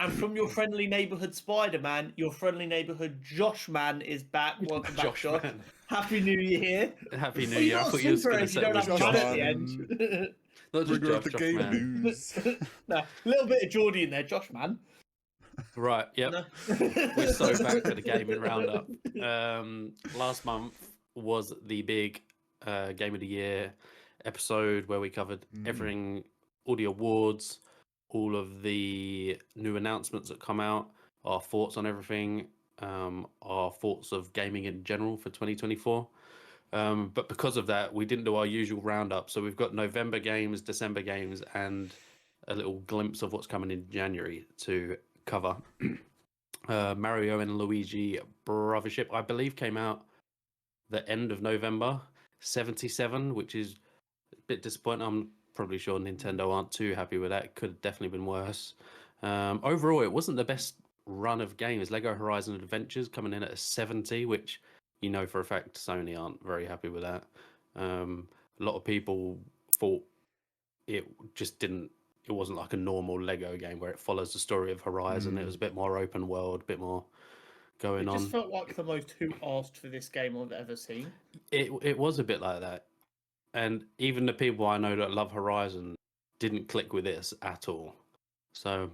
And from your friendly neighborhood Spider-Man, your friendly neighborhood Josh Man is back. Welcome back, Josh. Man. Happy New Year. Happy New Well, you Year. I got thought a you were super going to if say you it don't was have Josh man at the Man. end. Not just Bring out Josh, the Josh game Man. news. No, a little bit of Geordie in there, Josh Man. Right, yep. No. We're so back for the gaming roundup. Last month was the big Game of the Year episode where we covered everything, all the awards, all of the new announcements that come out, our thoughts on everything, our thoughts of gaming in general for 2024. But because of that, we didn't do our usual roundup. So we've got November games, December games, and a little glimpse of what's coming in January to cover. Mario and Luigi Brothership, I believe, came out the end of November, 77, which is a bit disappointing. I'm probably sure Nintendo aren't too happy with that. It could have definitely been worse. Overall, it wasn't the best run of games. Lego Horizon Adventures coming in at a 70, which you know for a fact Sony aren't very happy with that. A lot of people thought it just didn't. It wasn't like a normal Lego game where it follows the story of Horizon. It was a bit more open world, a bit more going on. It just felt like the most who asked for this game I've ever seen. It was a bit like that. And even the people I know that love Horizon didn't click with this at all. So,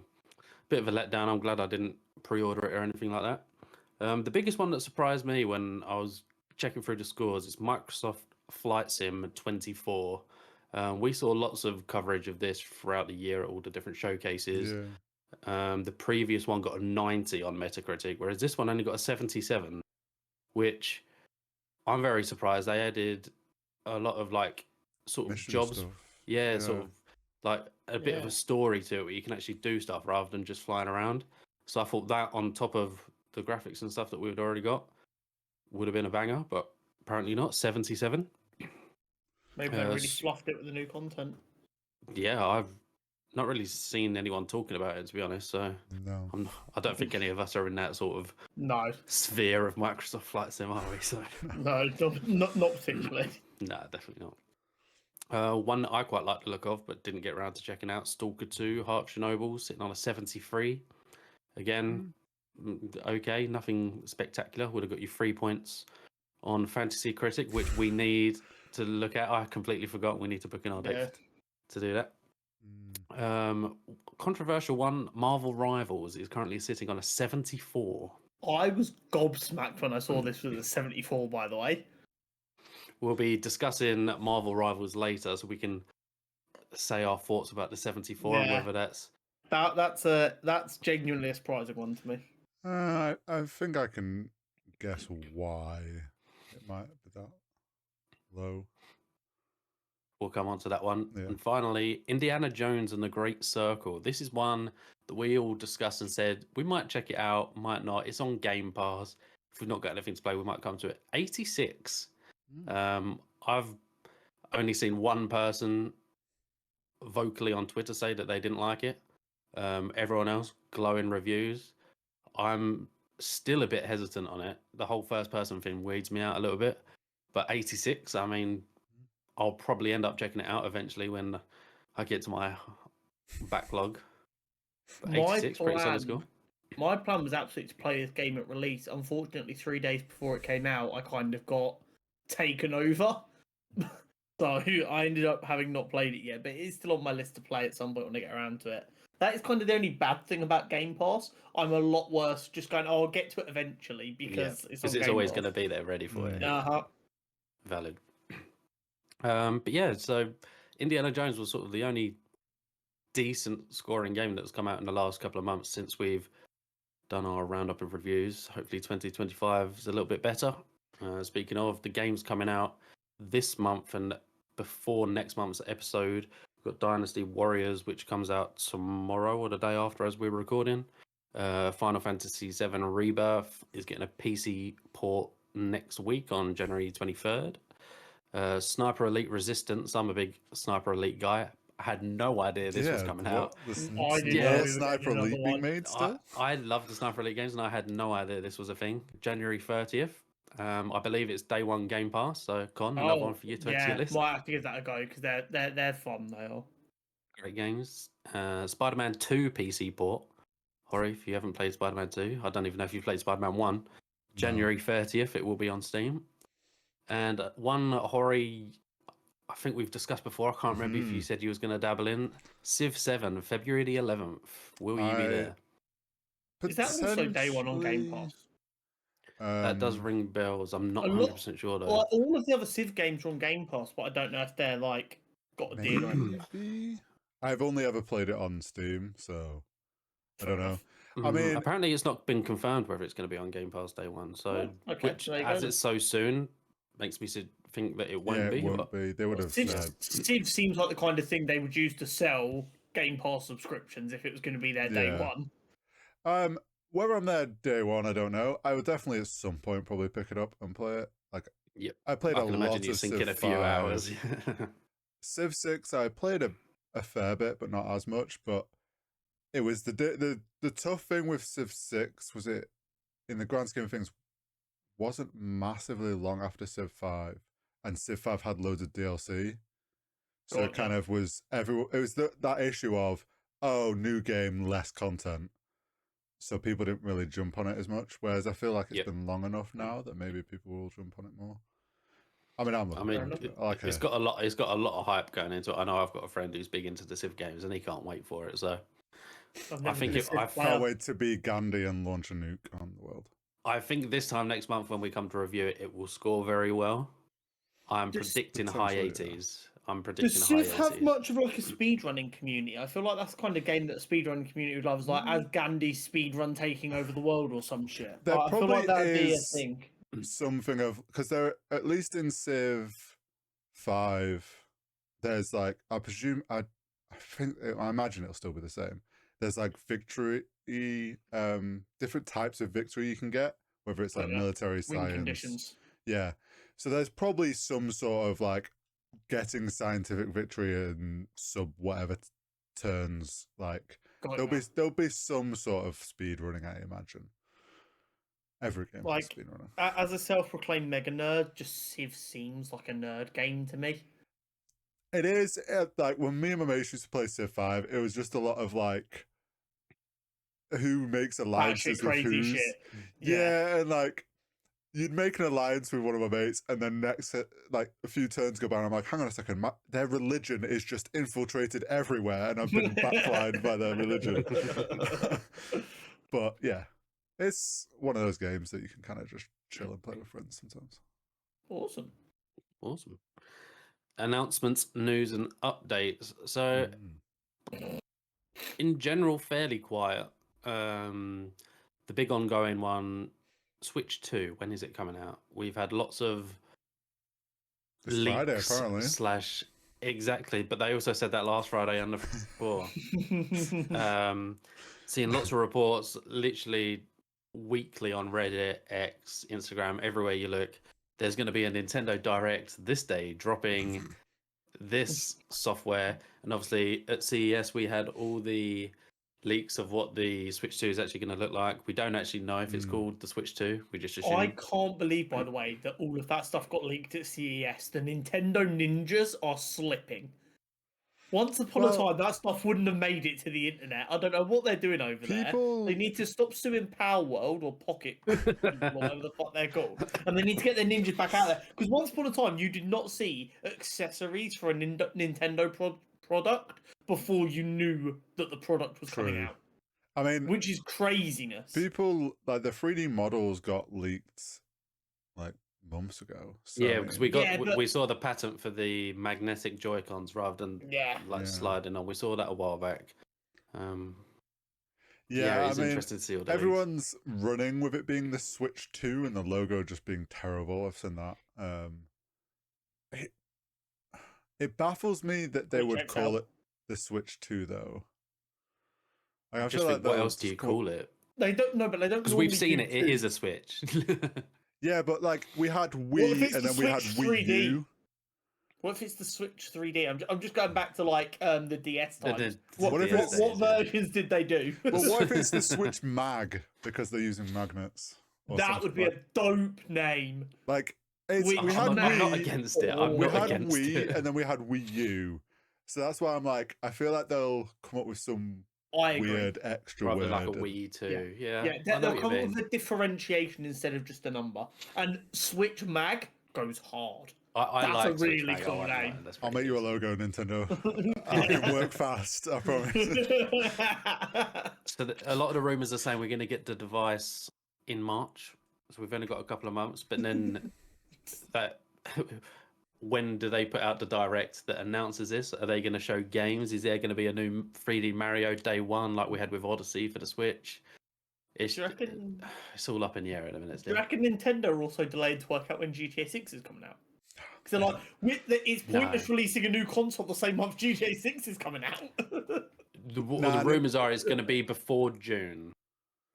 bit of a letdown. I'm glad I didn't pre-order it or anything like that. The biggest one that surprised me when I was checking through the scores is Microsoft Flight Sim 24. We saw lots of coverage of this throughout the year at all the different showcases. Yeah. The previous one got a 90 on Metacritic, whereas this one only got a 77, which I'm very surprised. They added a lot of like sort of Mission jobs. stuff. Yeah, sort of like a bit of Yeah. a story to it where you can actually do stuff rather than just flying around. So I thought that on top of the graphics and stuff that we'd already got would have been a banger, but apparently not. 77. Maybe they really fluffed it with the new content. Yeah, I've not really seen anyone talking about it, to be honest. So No. I don't think any of us are in that sort of No, sphere of Microsoft Flight Sim, are we? So no, not particularly. no, definitely not. One that I quite like the look of, but didn't get around to checking out, Stalker 2, Heart of Chernobyl, sitting on a 73. Again, okay, nothing spectacular. Would have got you 3 points on Fantasy Critic, which we need to look at. I completely forgot. We need to book in our date to do that. Controversial one, Marvel Rivals is currently sitting on a 74. I was gobsmacked when I saw this was a 74, by the way. We'll be discussing Marvel Rivals later, so we can say our thoughts about the 74 and whether that's genuinely a surprising one to me. I think I can guess why it might be that low. We'll come on to that one. Yeah. And finally, Indiana Jones and the Great Circle. This is one that we all discussed and said we might check it out, might not. It's on Game Pass. If we've not got anything to play, we might come to it. 86. I've only seen one person vocally on Twitter say that they didn't like it. Everyone else, glowing reviews. I'm still a bit hesitant on it. The whole first person thing weeds me out a little bit. But 86, I mean, I'll probably end up checking it out eventually when I get to my backlog. But 86, pretty solid score. My plan was absolutely to play this game at release. Unfortunately, 3 days before it came out, I kind of got taken over. So I ended up having not played it yet, but it is still on my list to play at some point when I get around to it. That is kind of the only bad thing about Game Pass. I'm a lot worse just going, I'll get to it eventually because it's always going to be there ready for it. Valid. But yeah, so Indiana Jones was sort of the only decent scoring game that's come out in the last couple of months since we've done our roundup of reviews. Hopefully 2025 is a little bit better. Speaking of, the games coming out this month and before next month's episode, we've got Dynasty Warriors, which comes out tomorrow or the day after as we're recording. Final Fantasy VII Rebirth is getting a PC port next week on January 23rd. Sniper Elite Resistance. I'm a big Sniper Elite guy. I had no idea this was coming out. Sniper Elite being made still? I love the Sniper Elite games, and I had no idea this was a thing. January 30th. I believe it's day one Game Pass. So, Con, another one for you to add to your list. Might have to give that a go because they're fun. They are great games. Spider-Man 2 PC port Hori, if you haven't played Spider-Man 2, I don't even know if you've played Spider-Man 1. January 30th, it will be on Steam. And one Hori, I think we've discussed before. I can't remember if you said you was going to dabble in Civ 7, February the 11th. Will you be there? Is that also day one on Game Pass? That does ring bells. I'm not 100% sure though. Well, all of the other Civ games are on Game Pass, but I don't know if they're like got a deal or anything. Maybe. I've only ever played it on Steam, so I don't know. I mean, apparently it's not been confirmed whether it's going to be on Game Pass day one. So, which, as it's so soon, makes me think that it won't be. It won't be. They would have said. Civ seems like the kind of thing they would use to sell Game Pass subscriptions if it was going to be their day one. Whether I'm there day one, I don't know. I would definitely at some point probably pick it up and play it. Like, I played a lot of Civ 5. A few hours. Civ 6, I played a fair bit, but not as much. But it was the tough thing with Civ 6 was it, in the grand scheme of things, wasn't massively long after Civ 5, and Civ 5 had loads of DLC. So it kind of was it was that issue of, oh, new game, less content. So people didn't really jump on it as much. Whereas I feel like it's been long enough now that maybe people will jump on it more. I mean, it's got a lot. It's got a lot of hype going into it. I know I've got a friend who's big into the Civ games, and he can't wait for it. So I can't wait to be Gandhi and launch a nuke on the world. I think this time next month when we come to review it, it will score very well. I'm predicting high 80s. Does Civ have much of like a speedrunning community? I feel like that's the kind of game that a speedrunning community would love, is like as Gandhi's speedrun taking over the world or some shit. I feel like that would be a thing. Something of, because there, at least in Civ 5, there's like, I imagine it'll still be the same. There's like victory, different types of victory you can get, whether it's like military science. Conditions. Yeah. So there's probably some sort of like getting scientific victory in sub whatever turns. Like there'll be some sort of speed running, I imagine. Every game has speed running. As a self-proclaimed mega nerd, just Civ seems like a nerd game to me. It is. Like when me and my mates used to play Civ 5, it was just a lot of like who makes alliances with who's. Shit. Yeah, and like you'd make an alliance with one of my mates, and then next, like a few turns go by, and I'm like, hang on a second, their religion is just infiltrated everywhere, and I've been backlined by their religion. But yeah, it's one of those games that you can kind of just chill and play with friends sometimes. Awesome. Announcements, news, and updates. So, in general, fairly quiet. The big ongoing one, Switch 2, when is it coming out? We've had lots of leaks Friday, apparently. Exactly, but they also said that last Friday and the before. Seeing lots of reports literally weekly on Reddit, X, Instagram, everywhere you look. There's going to be a Nintendo Direct this day dropping this software. And obviously at CES, we had all the leaks of what the Switch 2 is actually going to look like. We don't actually know if it's called the Switch 2. We just assume. I can't believe, by the way, that all of that stuff got leaked at CES. The Nintendo ninjas are slipping. Once upon a time, that stuff wouldn't have made it to the internet. I don't know what they're doing over there. They need to stop suing Power World or Pocket, whatever the fuck they're called. And they need to get their ninjas back out there. Because once upon a time, you did not see accessories for a Nintendo product before you knew that the product was coming out. I mean, which is craziness. People, like the 3D models got leaked like months ago. So, yeah, because we saw the patent for the magnetic Joy-Cons rather than sliding on. We saw that a while back. It's interesting to see all that. Everyone's running with it being the Switch 2 and the logo just being terrible. I've seen that. It baffles me that they would call it the Switch 2 though. I feel like what else do you call it? They don't know, but they don't. Because we've seen it. It is a Switch. Yeah, but like we had Wii and then we had Wii U. What if it's the Switch 3D? I'm just going back to like the DS times. What versions did they do? Well, what if it's the Switch Mag because they're using magnets? That would be a dope name. Like I'm not against it. We had Wii and then we had Wii U. So that's why I'm like, I feel like they'll come up with some I agree. weird extra rather word. than like a Wii 2. Yeah, Yeah, I know they'll what you come up mean. with a differentiation instead of just a number. And Switch Mag goes hard. I That's a like Switch really Mag. cool I won't lie, name. that's I'll pretty make you a decent. logo, Nintendo. I can work fast, I promise. So a lot of the rumors are saying we're going to get the device in March. So we've only got a couple of months, but then that when do they put out the direct that announces this? Are they going to show games? Is there going to be a new 3D Mario day one like we had with Odyssey for the Switch? It's Do you reckon? it's all up in the air at the minute. Do you Still. reckon Nintendo are also delayed to work out when GTA 6 is coming out? Because they're like, it's pointless releasing a new console the same month GTA 6 is coming out. The rumors are it's going to be before June.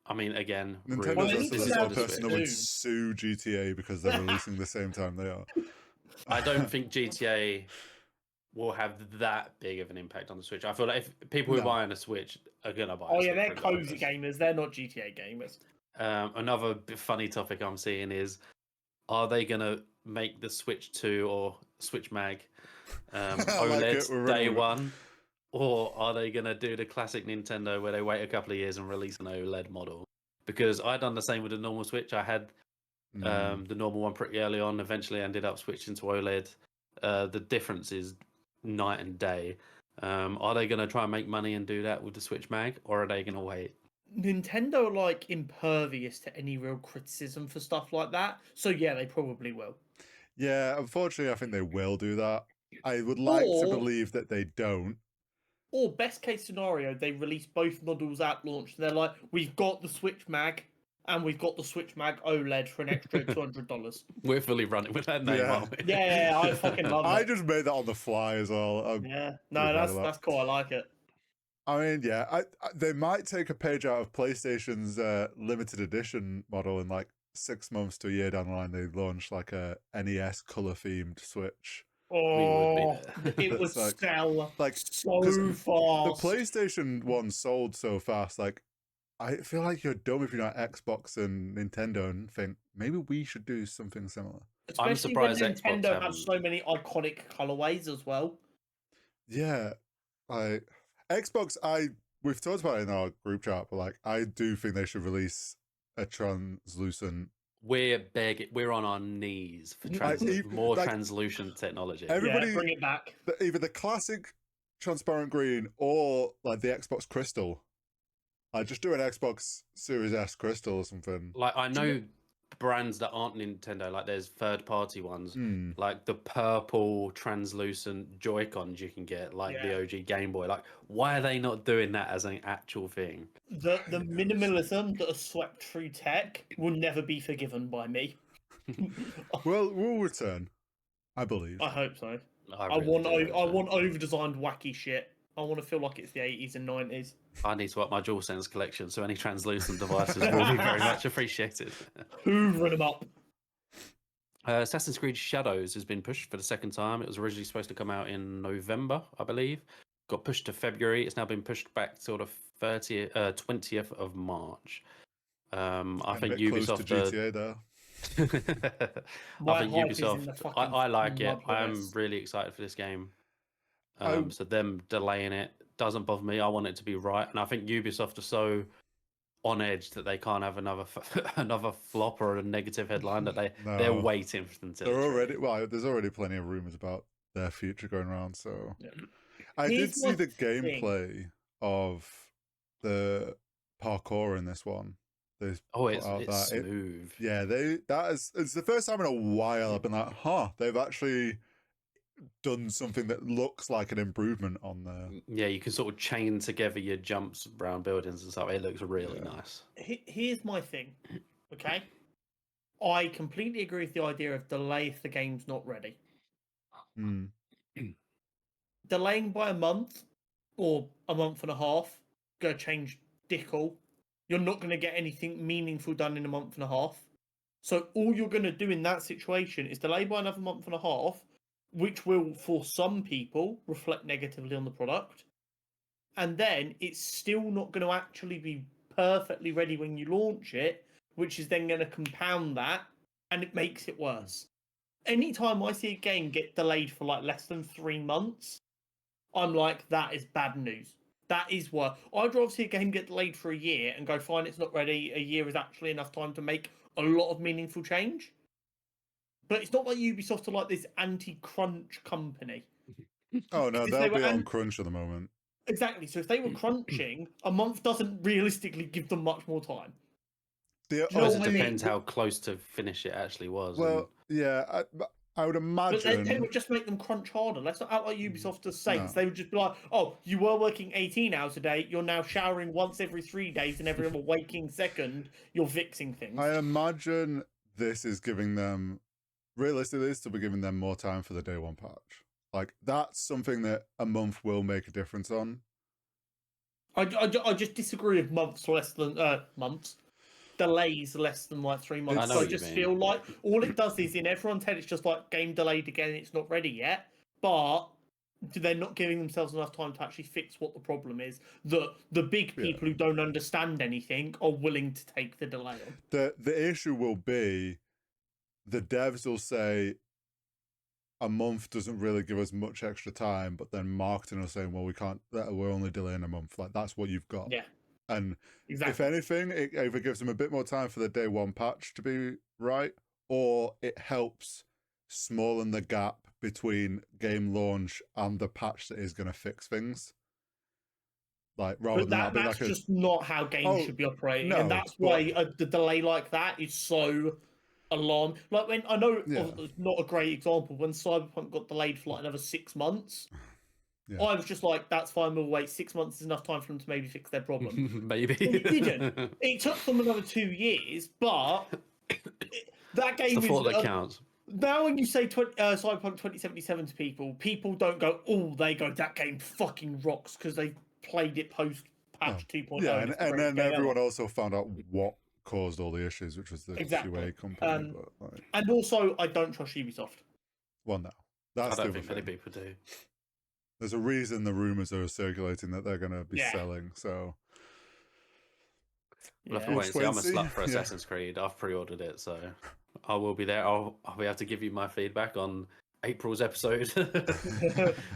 I mean, again, Nintendo's rumors. also This the is sort for of the person that Switch. would sue GTA because they're releasing the same time they are. I don't think GTA will have that big of an impact on the Switch. I feel like if people who are No. buying a Switch are going to buy Oh a yeah, Switch they're cozy regardless. gamers. They're not GTA gamers. Another funny topic I'm seeing is, are they going to make the Switch 2 or Switch Mag I like OLED it, we're day running with it. one? Or are they going to do the classic Nintendo where they wait a couple of years and release an OLED model? Because I done the same with the normal Switch. I had the normal one pretty early on, eventually ended up switching to OLED. The difference is night and day. Are they going to try and make money and do that with the Switch Mag, or are they going to wait? Nintendo are like impervious to any real criticism for stuff like that. So yeah, they probably will. Yeah, unfortunately, I think they will do that. I would like to Or- believe that they don't. Or best case scenario, they release both models at launch. And they're like, we've got the Switch Mag and we've got the Switch Mag OLED for an extra $200. We're fully running with that name, Yeah. aren't we? Yeah, I fucking love I it. just made that on the fly as well. Yeah, pretty no, proud of that. that's cool. I like it. I mean, yeah, they might take a page out of PlayStation's limited edition model in like 6 months to a year down the line. They launch like a NES color themed Switch. Oh, it would That's like- sell like, so 'cause fast. The PlayStation one sold so fast. Like, I feel like you're dumb if you're not Xbox and Nintendo and think maybe we should do something similar. I'm Especially surprised when Xbox Nintendo haven't. has so many iconic colorways as well. Yeah, like Xbox, we've talked about it in our group chat, but like I do think they should release a translucent. We're on our knees for more like, translucent technology. Everybody, Yeah, bring it back. Either the classic transparent green or like the Xbox Crystal. I just do an Xbox Series S Crystal or something. Like, I know brands that aren't Nintendo, like there's third-party ones, like the purple translucent Joy-Cons you can get, like the OG Game Boy. Like, why are they not doing that as an actual thing? The minimalism that has swept through tech will never be forgiven by me. Well, we'll return, I believe. I hope so. I I really do hope so. want over-designed wacky shit. I want to feel like it's the 80s and 90s. I need to up my DualSense collection, so any translucent devices will be very much appreciated. Hoovering them up. Assassin's Creed Shadows has been pushed for the second time. It was originally supposed to come out in November, I believe. Got pushed to February. It's now been pushed back till the 20th of March. I think Ubisoft... Close to GTA there. I think Ubisoft... I like it. I'm really excited for this game. So them delaying it doesn't bother me. I want it to be right, and I think Ubisoft are so on edge that they can't have another flop or a negative headline that they're waiting for them to. There's already plenty of rumors about their future going around. So Yeah. I did see the gameplay of the parkour in this one. It's smooth. It's the first time in a while I've been like, they've actually done something that looks like an improvement on there. Yeah, you can sort of chain together your jumps around buildings and stuff. It looks really nice. Here's my thing, okay? I completely agree with the idea of delay if the game's not ready. Delaying by a month or a month and a half, go change dick all. You're not going to get anything meaningful done in a month and a half. So all you're going to do in that situation is delay by another month and a half, which will, for some people, reflect negatively on the product. And then it's still not going to actually be perfectly ready when you launch it, which is then going to compound that, and it makes it worse. Anytime I see a game get delayed for like less than 3 months, I'm like, that is bad news. That is why I'd rather see a game get delayed for a year and go, fine, it's not ready. A year is actually enough time to make a lot of meaningful change. But it's not like Ubisoft are like this anti-crunch company. Oh no, If they'll they were be on crunch at the moment. Exactly. So if they were crunching, a month doesn't realistically give them much more time. The Do you I know suppose what it I mean? depends how close to finish it actually was. Well, yeah, I would But they imagine. would just make them crunch harder. Let's not act like Ubisoft as saints. No. They would just be like, oh, you were working 18 hours a day. You're now showering once every 3 days, and every other waking second, you're fixing things. I imagine this is giving them, realistically, this will be giving them more time for the day one patch. Like, that's something that a month will make a difference on. I just disagree with months less than months. Delays less than like 3 months. I know So I what you just mean. feel like all it does is in everyone's head, it's just like game delayed again, it's not ready yet. But they're not giving themselves enough time to actually fix what the problem is. The big people who don't understand anything are willing to take the delay on. The issue will be the devs will say a month doesn't really give us much extra time, but then marketing are saying, well, we can't, we're only delaying a month. Like, that's what you've got. Yeah. And Exactly. if anything, it either gives them a bit more time for the day one patch to be right, or it helps smallen the gap between game launch and the patch that is going to fix things. Like, rather But than that being that's like just not how games should be operating, and that's why the delay like that is so alarm. Like when I know not a great example when Cyberpunk got delayed for like another 6 months. Yeah. I was just like, that's fine, we'll wait. 6 months is enough time for them to maybe fix their problem. Maybe. It didn't. It took them another 2 years, but that game It's the thought is that counts. now when you say Cyberpunk 2077 to people don't go, oh, they go, that game fucking rocks because they played it post patch 2.0. Yeah, and then everyone ever. also found out what caused all the issues, which was the QA company. But like, and also, I don't trust Ubisoft. Well, no, that's I don't the think many people do. There's a reason the rumors are circulating that they're going to be selling. So we'll have to wait and see. I'm a slut for Assassin's Creed. I've pre-ordered it, so I will be there. I'll be able to give you my feedback on April's episode.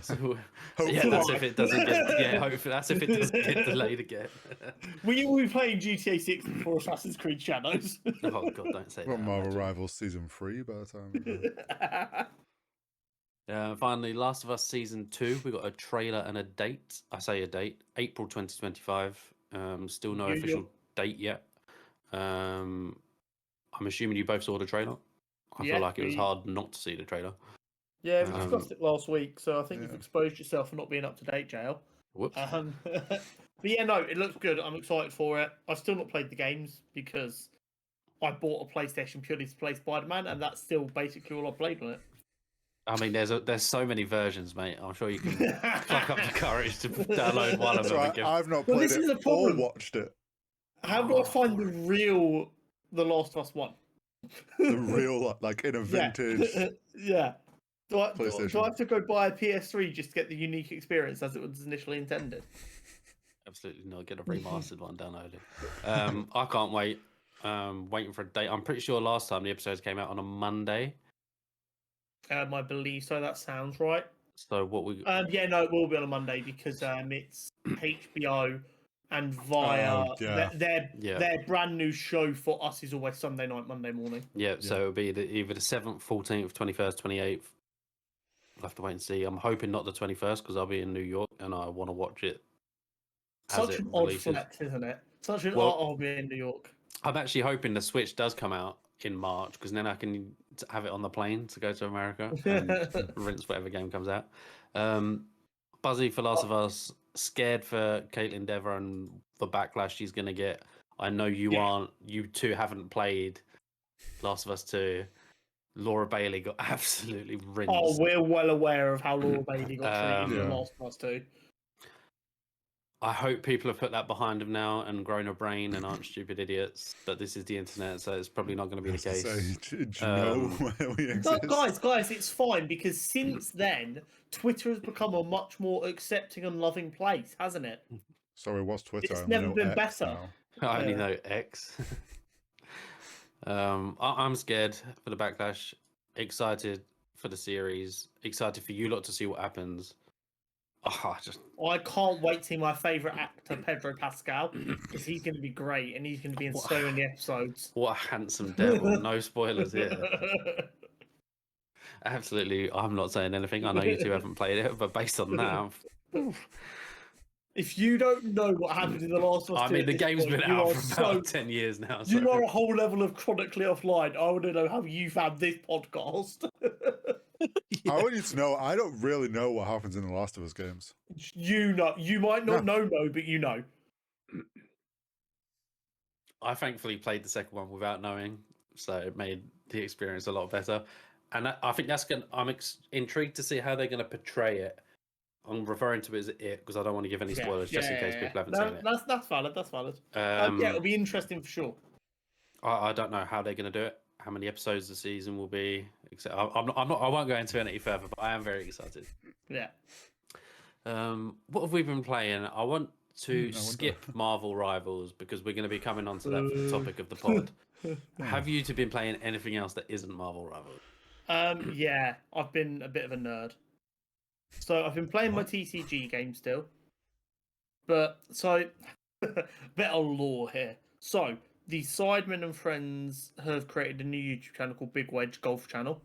So, yeah, that's if it doesn't get. Yeah, hopefully that's if it doesn't get delayed again. We will be playing GTA 6 before Assassin's Creed Shadows. Oh god, don't say that. Marvel Rivals Season 3 by the time. Finally, Last of Us Season 2. We got a trailer and a date. I say a date, April 2025. Still no official date yet. I'm assuming you both saw the trailer. I feel like it was hard not to see the trailer. Yeah, we discussed it last week, so I think you've exposed yourself for not being up to date, JL. Whoops. But yeah, no, it looks good. I'm excited for it. I've still not played the games because I bought a PlayStation purely to play Spider-Man, and that's still basically all I played on it. I mean, there's so many versions, mate. I'm sure you can pluck up the courage to download one of them. Right, I've not played it or watched it. How do I find the Last of Us 1? The real, like in a vintage. Yeah. Do I have to go buy a PS3 just to get the unique experience as it was initially intended? Absolutely not. Get a remastered one downloaded. I can't wait. Waiting for a date. I'm pretty sure last time the episodes came out on a Monday. I believe so. That sounds right. So what we? Yeah, no, it will be on a Monday because it's HBO and via their brand new show for us is always Sunday night, Monday morning. Yeah, so it'll be either the 7th, 14th, 21st, 28th. I'll have to wait and see. I'm hoping not the 21st because I'll be in New York and I want to watch it. Such an odd flex, isn't it? Such an I'll be in New York. I'm actually hoping the Switch does come out in March because then I can have it on the plane to go to America and rinse whatever game comes out. Buzzy for Last of Us, scared for Caitlin Dever and the backlash she's going to get. I know you aren't. You two haven't played Last of Us 2. Laura Bailey got absolutely rinsed. Oh, we're well aware of how Laura Bailey got treated in Last of Us 2. I hope people have put that behind them now and grown a brain and aren't stupid idiots. But this is the internet, so it's probably not going to be the case. Do you know where we exist? No, guys, it's fine because since then, Twitter has become a much more accepting and loving place, hasn't it? Sorry, what's Twitter? It's never been better. Now. I only know X. I'm scared for the backlash. Excited for the series. Excited for you lot to see what happens. I can't wait to see my favourite actor, Pedro Pascal, because he's going to be great and he's going to be in so many episodes. What a handsome devil. No spoilers here. Absolutely. I'm not saying anything. I know you two haven't played it, but based on that, If you don't know what happened in The Last of Us 2 I mean, at the this game's point, been you out are for about 10 years now. You so- are a whole level of chronically offline. I want to know how you found this podcast. I want you to know, I don't really know what happens in the Last of Us games. You know, you might not know, but you know. I thankfully played the second one without knowing, so it made the experience a lot better. And I think that's going. I'm intrigued to see how they're going to portray it. I'm referring to it as it because I don't want to give any spoilers, just in case people haven't seen it. That's valid. That's valid. Yeah, it'll be interesting for sure. I don't know how they're going to do it. How many episodes the season will be? I'm not. I won't go into it any further, but I am very excited. Yeah. What have we been playing? I want to skip Marvel Rivals because we're going to be coming on to that topic of the pod. Have you two been playing anything else that isn't Marvel Rivals? Yeah, I've been a bit of a nerd. So I've been playing my TCG game still. But so bit of lore here. So the Sidemen and friends have created a new YouTube channel called Big Wedge Golf Channel.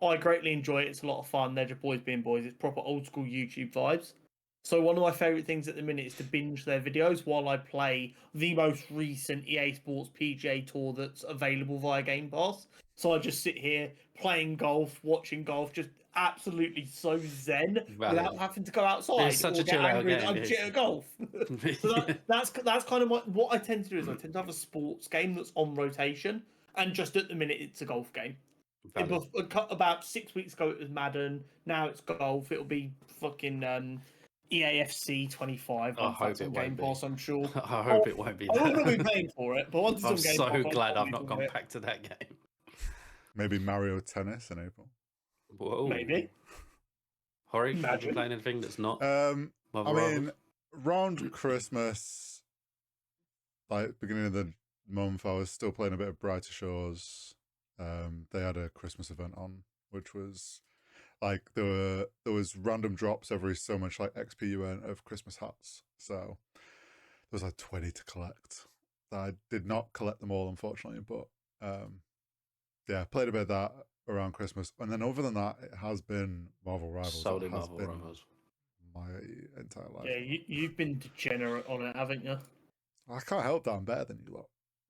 I greatly enjoy it. It's a lot of fun. They're just boys being boys. It's proper old school YouTube vibes. So one of my favourite things at the minute is to binge their videos while I play the most recent EA Sports PGA Tour that's available via Game Pass. So I just sit here playing golf, watching golf, just absolutely so zen without having to go outside It's such or a get chill out angry game, that I'm shit at golf. So that's kind of what I tend to do is I tend to have a sports game that's on rotation, and just at the minute it's a golf game. About 6 weeks ago it was Madden. Now it's golf. It'll be fucking EAFC 25. I hope it on won't Game be. Pass, I'm sure. I hope it won't be. I'm not going to be paying for it, but once it's I'm on Game so Pass, glad I'll I've not probably gone do back to that game. Maybe Mario Tennis in April. Whoa. Maybe. Hori, have you playing anything that's not? I mean, around Christmas, like beginning of the month, I was still playing a bit of Brighter Shores. They had a Christmas event on, which was like there was random drops every so much, like XP you earn of Christmas hats. So there was like 20 to collect. I did not collect them all, unfortunately, but yeah, played a bit of that around Christmas, and then other than that, it has been Marvel Rivals. Solely Marvel Rivals. My entire life. Yeah, you've been degenerate on it, haven't you? I can't help that I'm better than you lot.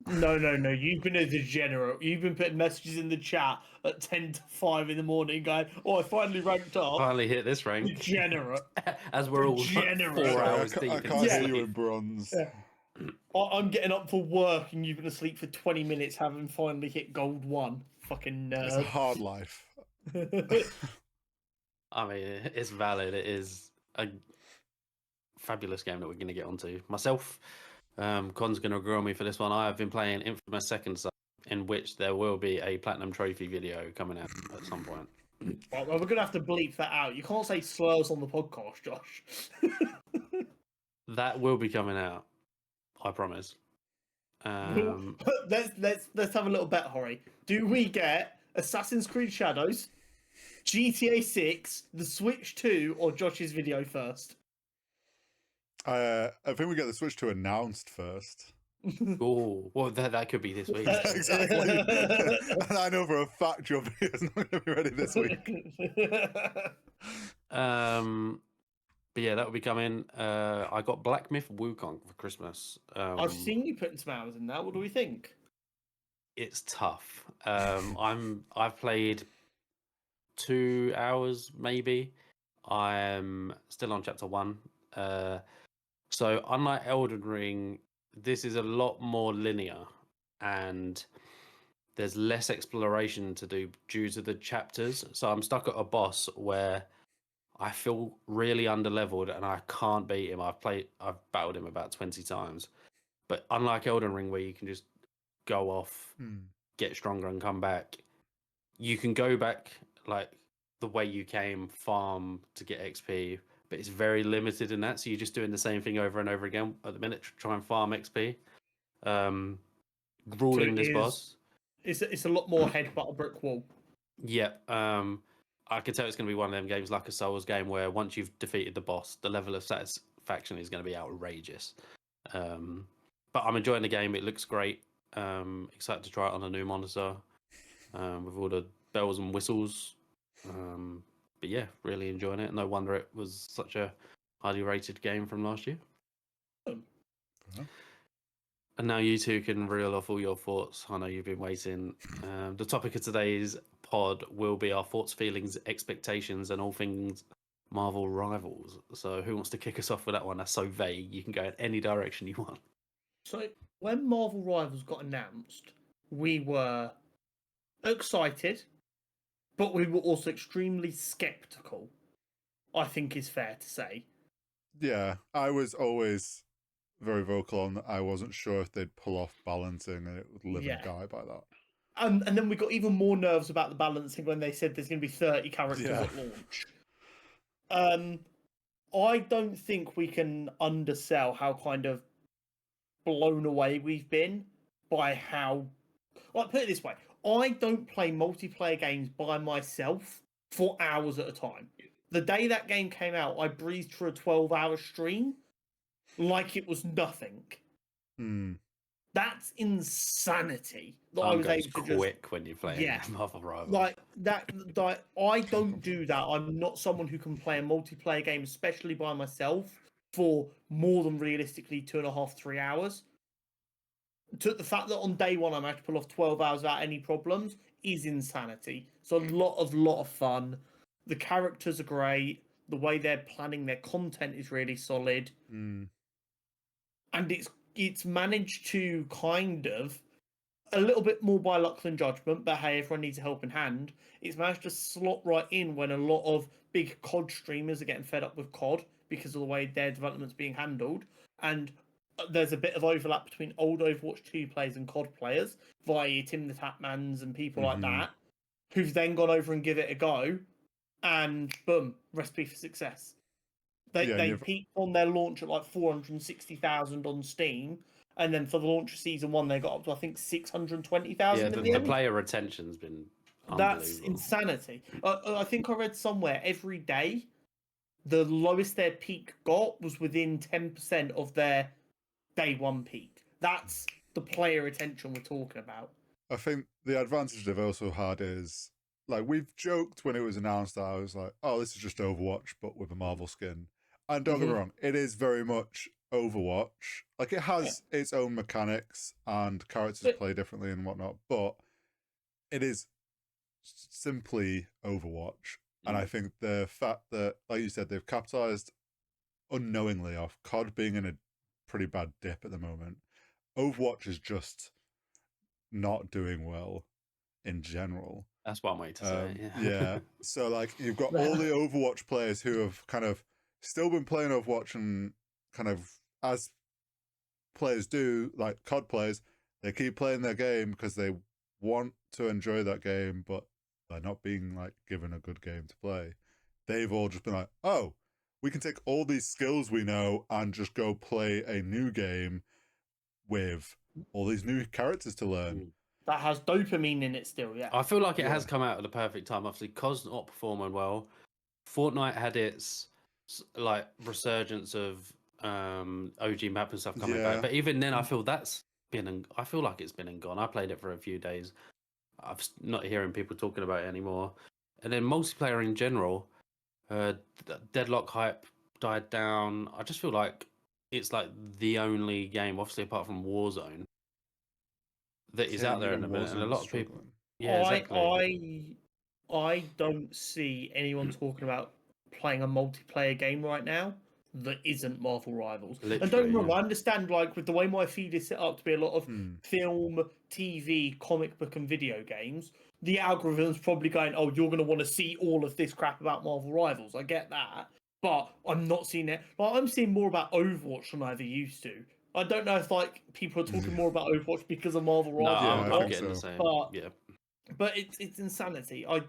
No. You've been a degenerate. You've been putting messages in the chat at 10 to 5 in the morning going, oh, I finally ranked up. Finally hit this rank. Degenerate. As we're all Degenerate. 4 hours deep. I can't hear you in bronze. Yeah. I'm getting up for work and you've been asleep for 20 minutes having finally hit gold 1. Fucking nerd. It's a hard life. I mean, it's valid. It is a fabulous game that we're going to get onto. Myself, Con's going to agree on me for this one. I have been playing Infamous Second Son, in which there will be a Platinum Trophy video coming out at some point. Well, we're going to have to bleep that out. You can't say slurs on the podcast, Josh. That will be coming out. I promise. Let's have a little bet, Hori. Do we get Assassin's Creed Shadows, GTA 6, the Switch 2, or Josh's video first? I think we get the Switch 2 announced first. Oh, well, that could be this week. Exactly. And I know for a fact your video's not going to be ready this week. But yeah, that will be coming. I got Black Myth Wukong for Christmas. I've seen you putting some hours in that. What do we think? It's tough. I've played 2 hours maybe. I'm still on chapter 1. So unlike Elden Ring, this is a lot more linear and there's less exploration to do due to the chapters. So I'm stuck at a boss where I feel really underleveled and I can't beat him. I've battled him about 20 times. But unlike Elden Ring, where you can just go off, get stronger and come back, you can go back like the way you came, farm to get XP, but it's very limited in that. So you're just doing the same thing over and over again at the minute to try and farm XP. Ruling this boss. It's a lot more headbutt a brick wall. Yep. I can tell it's going to be one of them games like a Souls game where once you've defeated the boss, the level of satisfaction is going to be outrageous. But I'm enjoying the game. It looks great. Excited to try it on a new monitor with all the bells and whistles. But yeah, really enjoying it. No wonder it was such a highly rated game from last year. Yeah. And now you two can reel off all your thoughts. I know you've been waiting. The topic of today's pod will be our thoughts, feelings, expectations, and all things Marvel Rivals. So who wants to kick us off with that one? That's so vague. You can go in any direction you want. So when Marvel Rivals got announced, we were excited, but we were also extremely skeptical, I think is fair to say. Yeah, I was always very vocal on that. I wasn't sure if they'd pull off balancing and it would live and die by that. And then we got even more nerves about the balancing when they said there's going to be 30 characters at launch. I don't think we can undersell how kind of blown away we've been by how... Like, put it this way. I don't play multiplayer games by myself for hours at a time. The day that game came out, I breezed through a 12-hour stream like it was nothing. That's insanity. Time goes quick when you're playing Marvel Rivals. Like that, I don't do that. I'm not someone who can play a multiplayer game, especially by myself, for more than realistically 2.5, 3 hours. The fact that on day one I managed to pull off 12 hours without any problems is insanity. It's a lot of fun. The characters are great. The way they're planning their content is really solid. And it's managed to kind of, a little bit more by luck than judgment, but hey, everyone needs a helping hand. It's managed to slot right in when a lot of big COD streamers are getting fed up with COD because of the way their development's being handled. And there's a bit of overlap between old Overwatch 2 players and COD players via Tim the Tapmans and people like that, who've then gone over and give it a go, and boom, recipe for success. They peaked on their launch at like 460,000 on Steam, and then for the launch of season 1, they got up to I think 620,000. Yeah, the player retention's been that's insanity. I think I read somewhere every day the lowest their peak got was within 10% of their day one peak. That's the player retention we're talking about. I think the advantage they've also had is, like, we've joked when it was announced that I was like, oh, this is just Overwatch, but with a Marvel skin. And don't get me wrong, it is very much Overwatch. Like, it has its own mechanics and characters play differently and whatnot, but it is simply Overwatch. And I think the fact that, like you said, they've capitalized unknowingly off COD being in a pretty bad dip at the moment. Overwatch is just not doing well in general. That's what I'm waiting to say. Yeah. So, like, you've got all the Overwatch players who have kind of still been playing Overwatch, and kind of, as players do, like COD players, they keep playing their game because they want to enjoy that game, but they're not being, like, given a good game to play. They've all just been like, oh, we can take all these skills we know and just go play a new game with all these new characters to learn. That has dopamine in it still, yeah. I feel like it has come out at the perfect time. Obviously, COD's not performing well. Fortnite had its, like, resurgence of OG map and stuff coming back. But even then, I feel like it's been and gone. I played it for a few days. I'm not hearing people talking about it anymore. And then multiplayer in general, Deadlock hype died down. I just feel like it's like the only game, obviously apart from Warzone, that is out there in a minute. And a lot of people... Yeah, exactly. I don't see anyone talking about playing a multiplayer game right now that isn't Marvel Rivals. Literally, and don't get me wrong, I understand, like, with the way my feed is set up to be a lot of film, TV, comic book, and video games, the algorithm's probably going, oh, you're going to want to see all of this crap about Marvel Rivals. I get that. But I'm not seeing it. Like, I'm seeing more about Overwatch than I ever used to. I don't know if, like, people are talking more about Overwatch because of Marvel Rivals. No, I'm getting the same. But it's insanity. I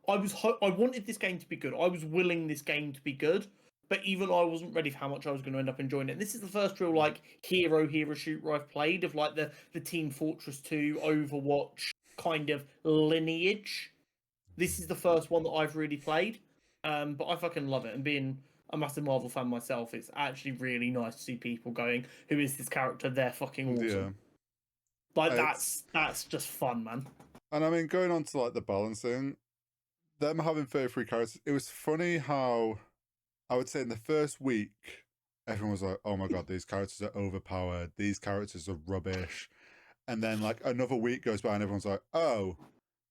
wanted this game to be good. I was willing this game to be good, but even I wasn't ready for how much I was going to end up enjoying it. And this is the first real, like, hero shooter I've played of, like, the Team Fortress 2 Overwatch kind of lineage. This is the first one that I've really played, but I fucking love it. And being a massive Marvel fan myself, it's actually really nice to see people going, "Who is this character? They're fucking awesome." Yeah. Like It's- that's just fun, man. And I mean, going on to like the balancing, them having 33 characters, it was funny how I would say in the first week, everyone was like, oh my god, these characters are overpowered, these characters are rubbish. And then like another week goes by and everyone's like, oh,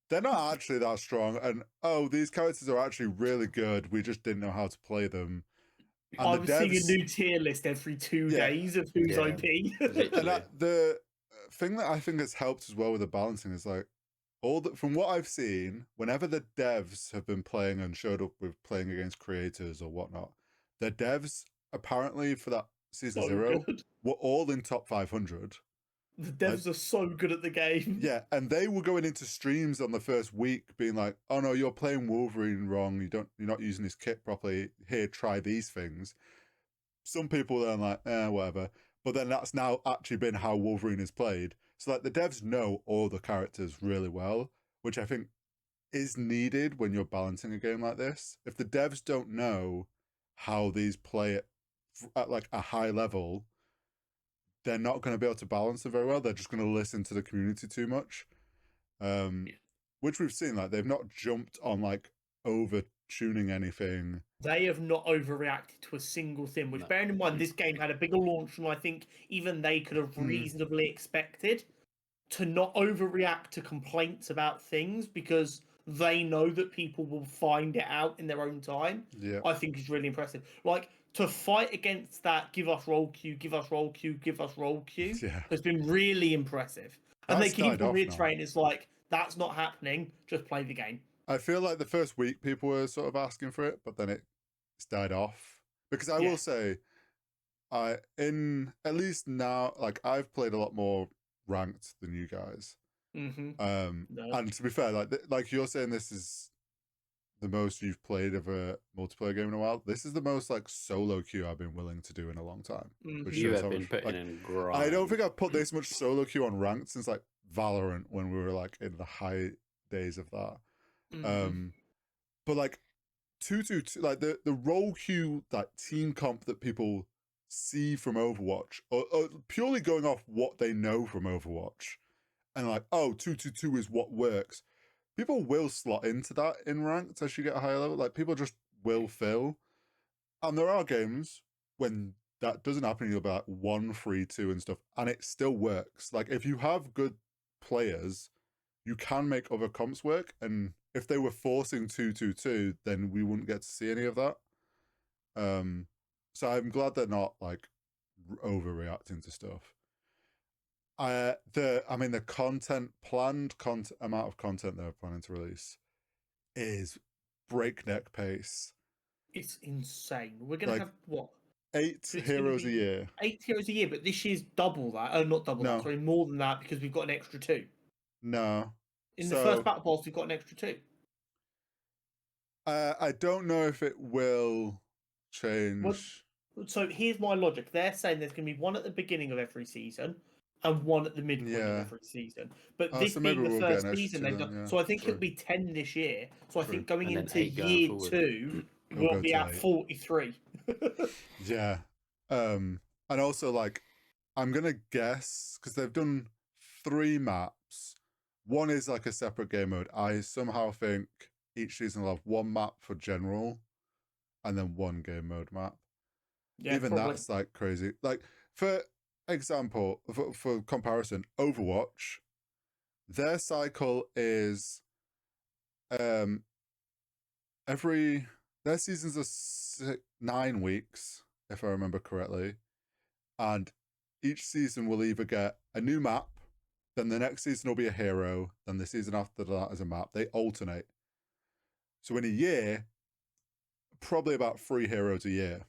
they're not actually that strong. And oh, these characters are actually really good. We just didn't know how to play them. And I the was seeing a devs, new tier list every 2 yeah, days of who's Yeah. OP. and Literally. the thing that I think has helped as well with the balancing is like all that from what I've seen, whenever the devs have been playing and showed up with playing against creators or whatnot, the devs apparently for that season So 0 good. were all in top 500. The devs are so good at the game. Yeah, and they were going into streams on the first week being like, "Oh no, you're playing Wolverine wrong. You're not using his kit properly. Here, try these things." Some people are like, whatever. But then that's now actually been how Wolverine is played. So like the devs know all the characters really well, which I think is needed when you're balancing a game like this. If the devs don't know how these play at like a high level, they're not going to be able to balance them very well. They're just going to listen to the community too much. Which we've seen, like they've not jumped on like over tuning anything. They have not overreacted to a single thing, which No. bearing in mind this game had a bigger launch than I think even they could have reasonably expected, to not overreact to complaints about things because they know that people will find it out in their own time, Yeah. I think is really impressive. Like to fight against that, give us roll queue, give us roll queue, give us roll queue, Yeah. has been really impressive. And That's they keep died on off now. reiterating, it's like, that's not happening, just play the game. I feel like the first week people were sort of asking for it, but then it's died off. Because I Yeah. will say, in at least now, like I've played a lot more ranked than you guys. Mm-hmm. No. And to be fair, like you're saying, this is the most you've played of a multiplayer game in a while. This is the most like solo queue I've been willing to do in a long time. Which You shows have how been much, putting like, in grind. I don't think I've put this much solo queue on ranked since like Valorant when we were like in the high days of that. But like 222, like the role queue, that team comp that people see from Overwatch, or purely going off what they know from Overwatch, and like, oh, 222 is what works. People will slot into that in ranked as you get a higher level. Like people just will fill. And there are games when that doesn't happen, you'll be like 1-3-2 and stuff, and it still works. Like if you have good players, you can make other comps work. And if they were forcing 222, then we wouldn't get to see any of that. So I'm glad they're not like overreacting to stuff. The planned content amount of content they're planning to release is breakneck pace. It's insane. We're gonna Like, have what? 8 So it's heroes gonna a be year. 8 heroes a year, but this year's double that. Oh, not double No. that. Sorry, more than that because we've got an extra 2. No. In the first So battle pass, we've got an extra 2. I don't know if it will change. So here's my logic. They're saying there's going to be one at the beginning of every season and one at the midpoint of Yeah. every season. But Oh, this so maybe being the we'll get first an extra season, 2 they've then, done. yeah. So I think True. it'll be 10 this year. So I True. think going And then into 8 going year forward. 2, It'll we'll go be to at 8. 43. Yeah. And also like I'm gonna guess because they've done 3 maps. One is like a separate game mode. I somehow think each season will have 1 map for general and then 1 game mode map. Yeah, Even probably. that's like crazy. Like for example, for comparison, Overwatch, their cycle is their seasons are 9 weeks, if I remember correctly, and each season will either get a new map, then the next season will be a hero, then the season after that is a map. They alternate. So in a year, probably about 3 heroes a year.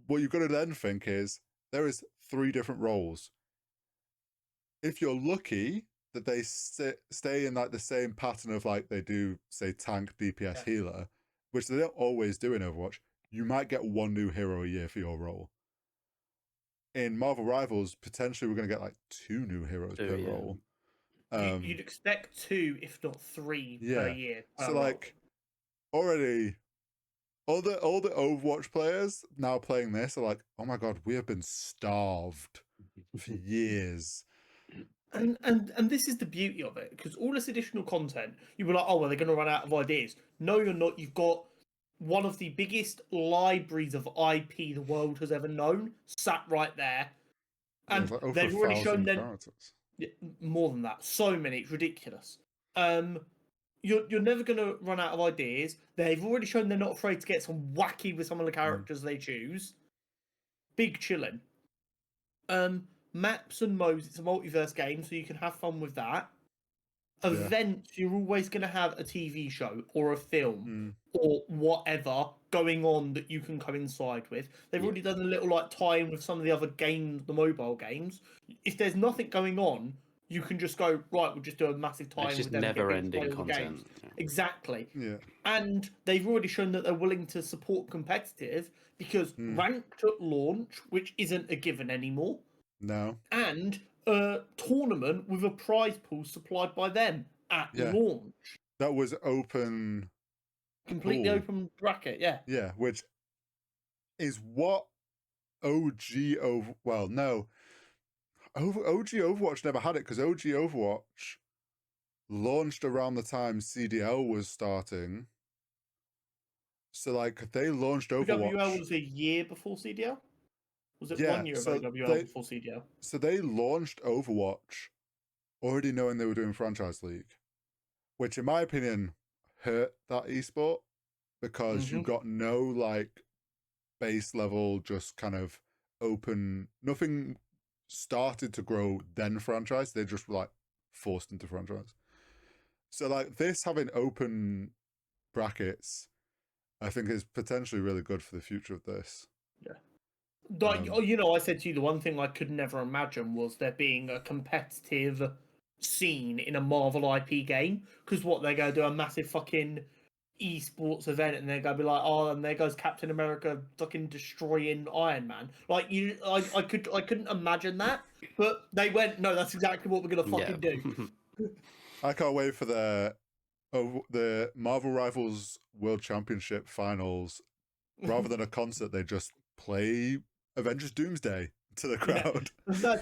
What you've got to then think is there is 3 different roles. If you're lucky that they stay in like the same pattern of like they do, say, tank, DPS, healer, which they don't always do in Overwatch, you might get 1 new hero a year for your role. In Marvel Rivals, potentially we're going to get like 2 new heroes per role. You'd expect 2, if not 3, per Yeah. year. So like already all the Overwatch players now playing this are like, oh my god, we have been starved for years. And this is the beauty of it, because all this additional content, you were like, oh, well, they're going to run out of ideas. No, you're not. You've got one of the biggest libraries of IP the world has ever known sat right there, and Like over they've already shown 1,000 them characters. more than that. So many, it's ridiculous. You're never going to run out of ideas. They've already shown they're not afraid to get some wacky with some of the characters they choose. Big chilling. Maps and modes, it's a multiverse game, so you can have fun with that. Events, you're always going to have a TV show or a film or whatever going on that you can coincide with. They've already done a little like tie-in with some of the other games, the mobile games. If there's nothing going on, you can just go, right, we'll just do a massive tie-in It's with just them. and get people to never-ending play all the content. games. Exactly. Yeah. And they've already shown that they're willing to support competitive, because ranked at launch, which isn't a given anymore, No. and a tournament with a prize pool supplied by them at launch. That was open. Completely open bracket, yeah. Yeah, which is what OG over. Well, no. OG Overwatch never had it, because OG Overwatch launched around the time CDL was starting. So, like, they launched Overwatch. WL was a year before CDL? Was it 1 year of OWL before CDL? So they launched Overwatch already knowing they were doing Franchise League, which, in my opinion, hurt that esport, because you got no, like, base level, just kind of open. Nothing started to grow then franchise. They just were, like, forced into franchise. So, like, this having open brackets, I think is potentially really good for the future of this. Yeah. Like, I said to you, the one thing I could never imagine was there being a competitive scene in a Marvel IP game. Because what, they're going to do a massive fucking esports event, and they're going to be like, oh, and there goes Captain America fucking destroying Iron Man. Like, I couldn't imagine that. But they went, no, that's exactly what we're going to fucking do. I can't wait for the Marvel Rivals World Championship finals. Rather than a concert, they just play Avengers Doomsday to the crowd. Yeah.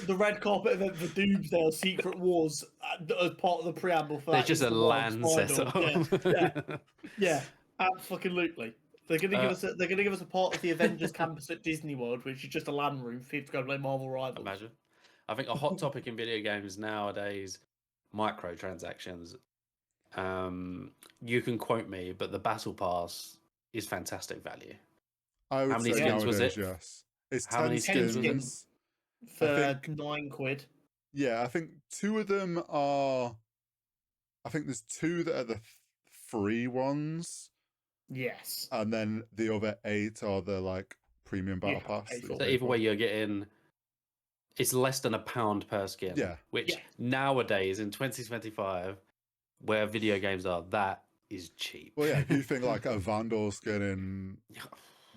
The red carpet event for Doomsday or Secret Wars as part of the preamble for There's that. just a LAN set up. Yeah, absolutely. They're gonna give us a part of the Avengers campus at Disney World, which is just a LAN room for you to go play Marvel Rivals. Imagine. I think a hot topic in video games nowadays, microtransactions. You can quote me, but the Battle Pass is fantastic value. I would How many say skins was nowadays, it? yes. It's How 10 many skins was it? For £9. Yeah, I think 2 of them are. I think there's 2 that are the free ones. Yes. And then the other 8 are the, like, premium battle pass. So either way, you're getting. It's less than £1 per skin. Yeah. Which nowadays in 2025, where video games are, that is cheap. Well, yeah, if you think like a Vandal skin in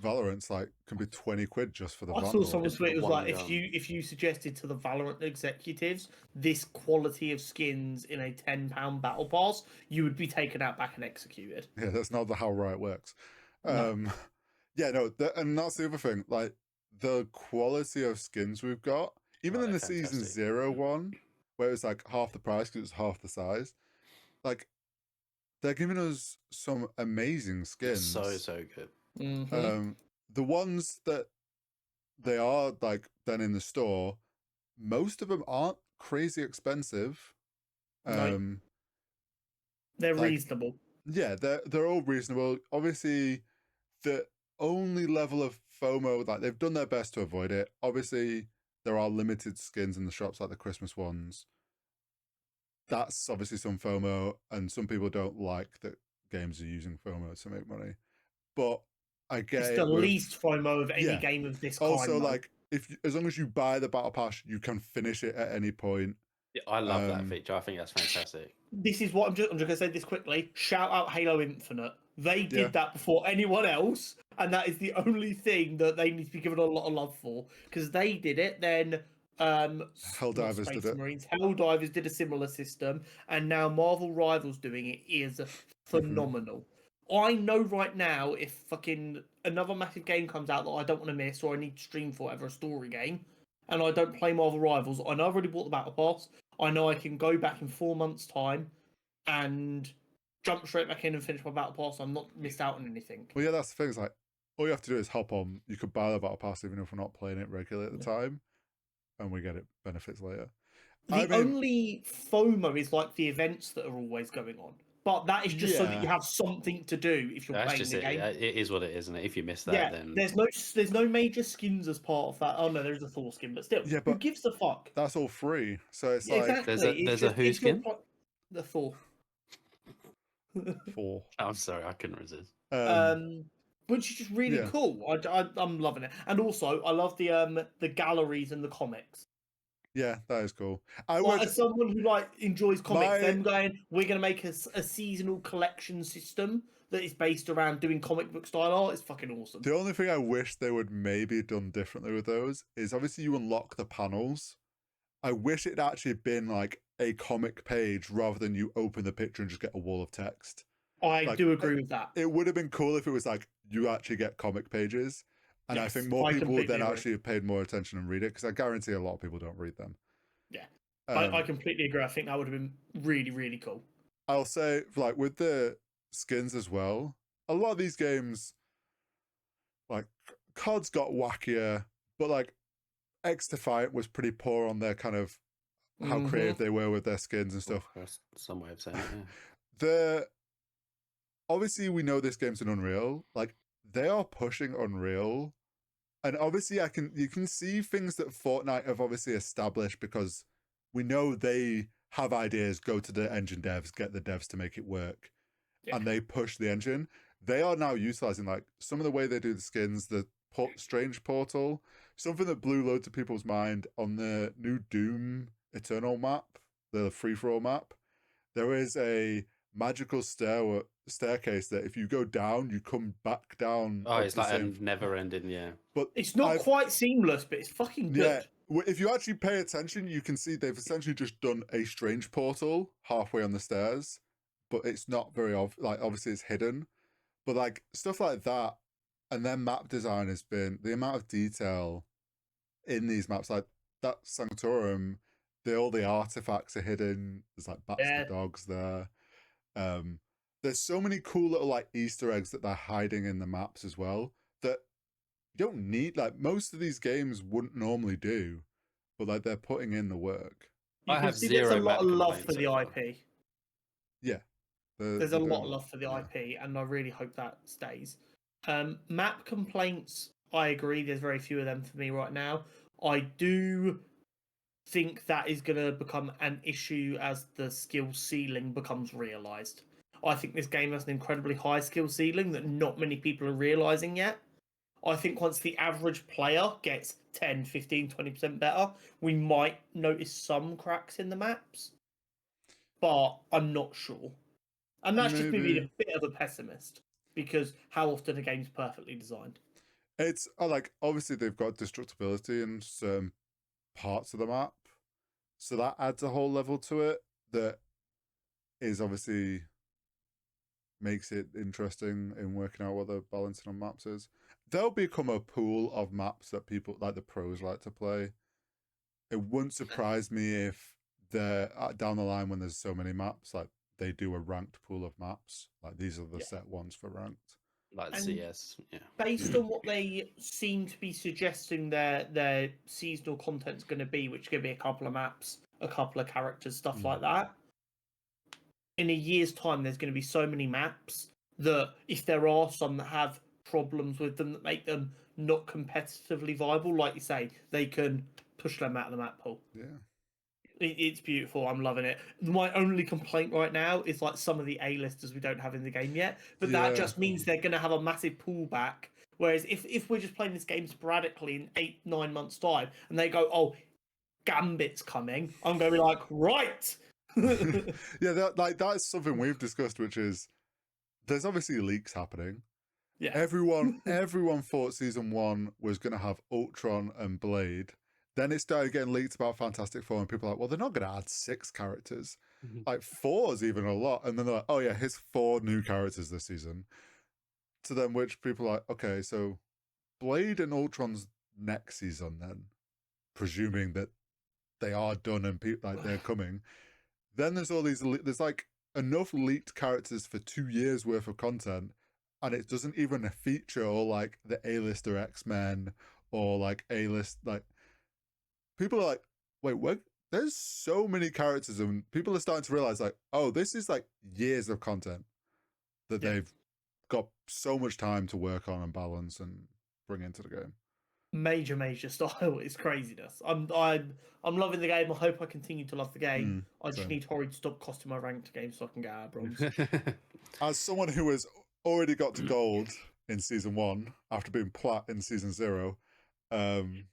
Valorant's like can be 20 quid just for the Vandal. I saw someone tweet, it was like, if you suggested to the Valorant executives this quality of skins in a £10 battle pass, you would be taken out back and executed. Yeah, that's not how Riot works. No. Yeah, no, and that's the other thing. Like the quality of skins we've got, even in the Season 0 one, where it was like half the price because it's half the size, like they're giving us some amazing skins. So good. The ones that they are like then in the store, most of them aren't crazy expensive. They're like, reasonable. Yeah, they're all reasonable. Obviously, the only level of FOMO, like they've done their best to avoid it. Obviously, there are limited skins in the shops, like the Christmas ones. That's obviously some FOMO, and some people don't like that games are using FOMO to make money. But I get it's the least FOMO of any game of this kind. Also, like as long as you buy the battle pass, you can finish it at any point. Yeah, I love that feature. I think that's fantastic. This is what I'm just going to say this quickly. Shout out Halo Infinite. They did that before anyone else, and that is the only thing that they need to be given a lot of love for, because they did it. Then Not Helldivers did Space it. Marines. Helldivers did a similar system, and now Marvel Rivals doing it is phenomenal. I know right now if fucking another massive game comes out that I don't want to miss or I need to stream for whatever, a story game, and I don't play Marvel Rivals, I know I've already bought the Battle Pass. I know I can go back in 4 months' time and jump straight back in and finish my Battle Pass. I'm not missed out on anything. Well, yeah, that's the thing. It's like all you have to do is hop on. You could buy the battle pass even if we're not playing it regularly at the time, and we get it benefits later. The only FOMO is like the events that are always going on. But that is just so that you have something to do if you're That's playing just the it. game. Yeah, it is what it is, isn't it? If you miss that, then there's no major skins as part of that. Oh no, there's a Thor skin, but still, Yeah, who but gives a fuck? that's all free. So it's Yeah, like exactly. there's a who skin? The Thor. 4. I'm sorry, I couldn't resist. Which is just really Yeah. cool. I'm loving it, and also I love the galleries and the comics. Yeah, that is cool. As someone who like enjoys comics, My- them going, we're going to make a seasonal collection system that is based around doing comic book style art is fucking awesome. The only thing I wish they would maybe have done differently with those is obviously you unlock the panels. I wish it had actually been like a comic page rather than you open the picture and just get a wall of text. I do agree with that. It would have been cool if it was like you actually get comic pages. And I think more people would then actually have paid more attention and read it, because I guarantee a lot of people don't read them. Yeah. I completely agree. I think that would have been really, really cool. I'll say, like, with the skins as well, a lot of these games, like, COD's got wackier, but, like, X Defiant was pretty poor on their kind of how creative they were with their skins and stuff. That's some way of saying it, yeah. Obviously, we know this game's an Unreal. Like, they are pushing Unreal. And obviously, you can see things that Fortnite have obviously established, because we know they have ideas, go to the engine devs, get the devs to make it work, and they push the engine. They are now utilizing like some of the way they do the skins, the Strange Portal, something that blew loads of people's mind on the new Doom Eternal map, the free-for-all map. There is a magical staircase that if you go down, you come back down. Oh, it's like a never-ending, yeah. But it's not quite seamless, but it's fucking good. Yeah, if you actually pay attention, you can see they've essentially just done a strange portal halfway on the stairs, but it's not very obviously it's hidden. But like stuff like that, and then map design has been the amount of detail in these maps, like that Sanctorum. All the artifacts are hidden. There's like bats and dogs there. There's so many cool little like Easter eggs that they're hiding in the maps as well that you don't need. Like most of these games wouldn't normally do, but like they're putting in the work. I have there's zero a lot of love for so the far. IP. Yeah, there's a lot of love for the IP, and I really hope that stays. Map complaints, I agree. There's very few of them for me right now. I do think that is going to become an issue as the skill ceiling becomes realized. I think this game has an incredibly high skill ceiling that not many people are realizing yet. I think once the average player gets 10, 15, 20% better, we might notice some cracks in the maps. But I'm not sure. And that's just me being a bit of a pessimist, because how often a game's perfectly designed. It's like obviously they've got destructibility in certain parts of the map, so that adds a whole level to it that is obviously makes it interesting in working out what the balancing on maps is. There'll become a pool of maps that people like the pros like to play. It wouldn't surprise me if they're down the line, when there's so many maps, like they do a ranked pool of maps. Like these are the set ones for ranked. Like CS, yeah. Based on what they seem to be suggesting their seasonal content's going to be, which is going to be a couple of maps, a couple of characters, stuff like that. In a year's time, there's going to be so many maps that if there are some that have problems with them that make them not competitively viable, like you say, they can push them out of the map pool. Yeah. It's beautiful. I'm loving it. My only complaint right now is like some of the A-listers we don't have in the game yet, but that just means they're going to have a massive pullback. Whereas if we're just playing this game sporadically in 8-9 months' time, and they go, "Oh, Gambit's coming," I'm going to be like, "Right." Yeah, that's something we've discussed, which is there's obviously leaks happening. Yeah, everyone thought season 1 was going to have Ultron and Blade, then it started getting leaked about Fantastic Four, and people are like, well, they're not going to add 6 characters. Mhm. Like 4 is even a lot. And then they're like, oh yeah, here's 4 new characters this season. To them, which people are like, okay, so Blade and Ultron's next season then, presuming that they are done and like they're coming. Then there's all these, there's like enough leaked characters for 2 years worth of content, and it doesn't even feature all like the A-lister X-Men or like A-list, like people are like, wait, what? There's so many characters, and people are starting to realize like, oh, this is like years of content that they've got so much time to work on and balance and bring into the game. Major style is craziness. I'm loving the game. I hope I continue to love the game. I just same. need Horrid to stop costing my ranked game so I can get out of bronze. As someone who has already got to gold in season 1 after being plat in season 0, and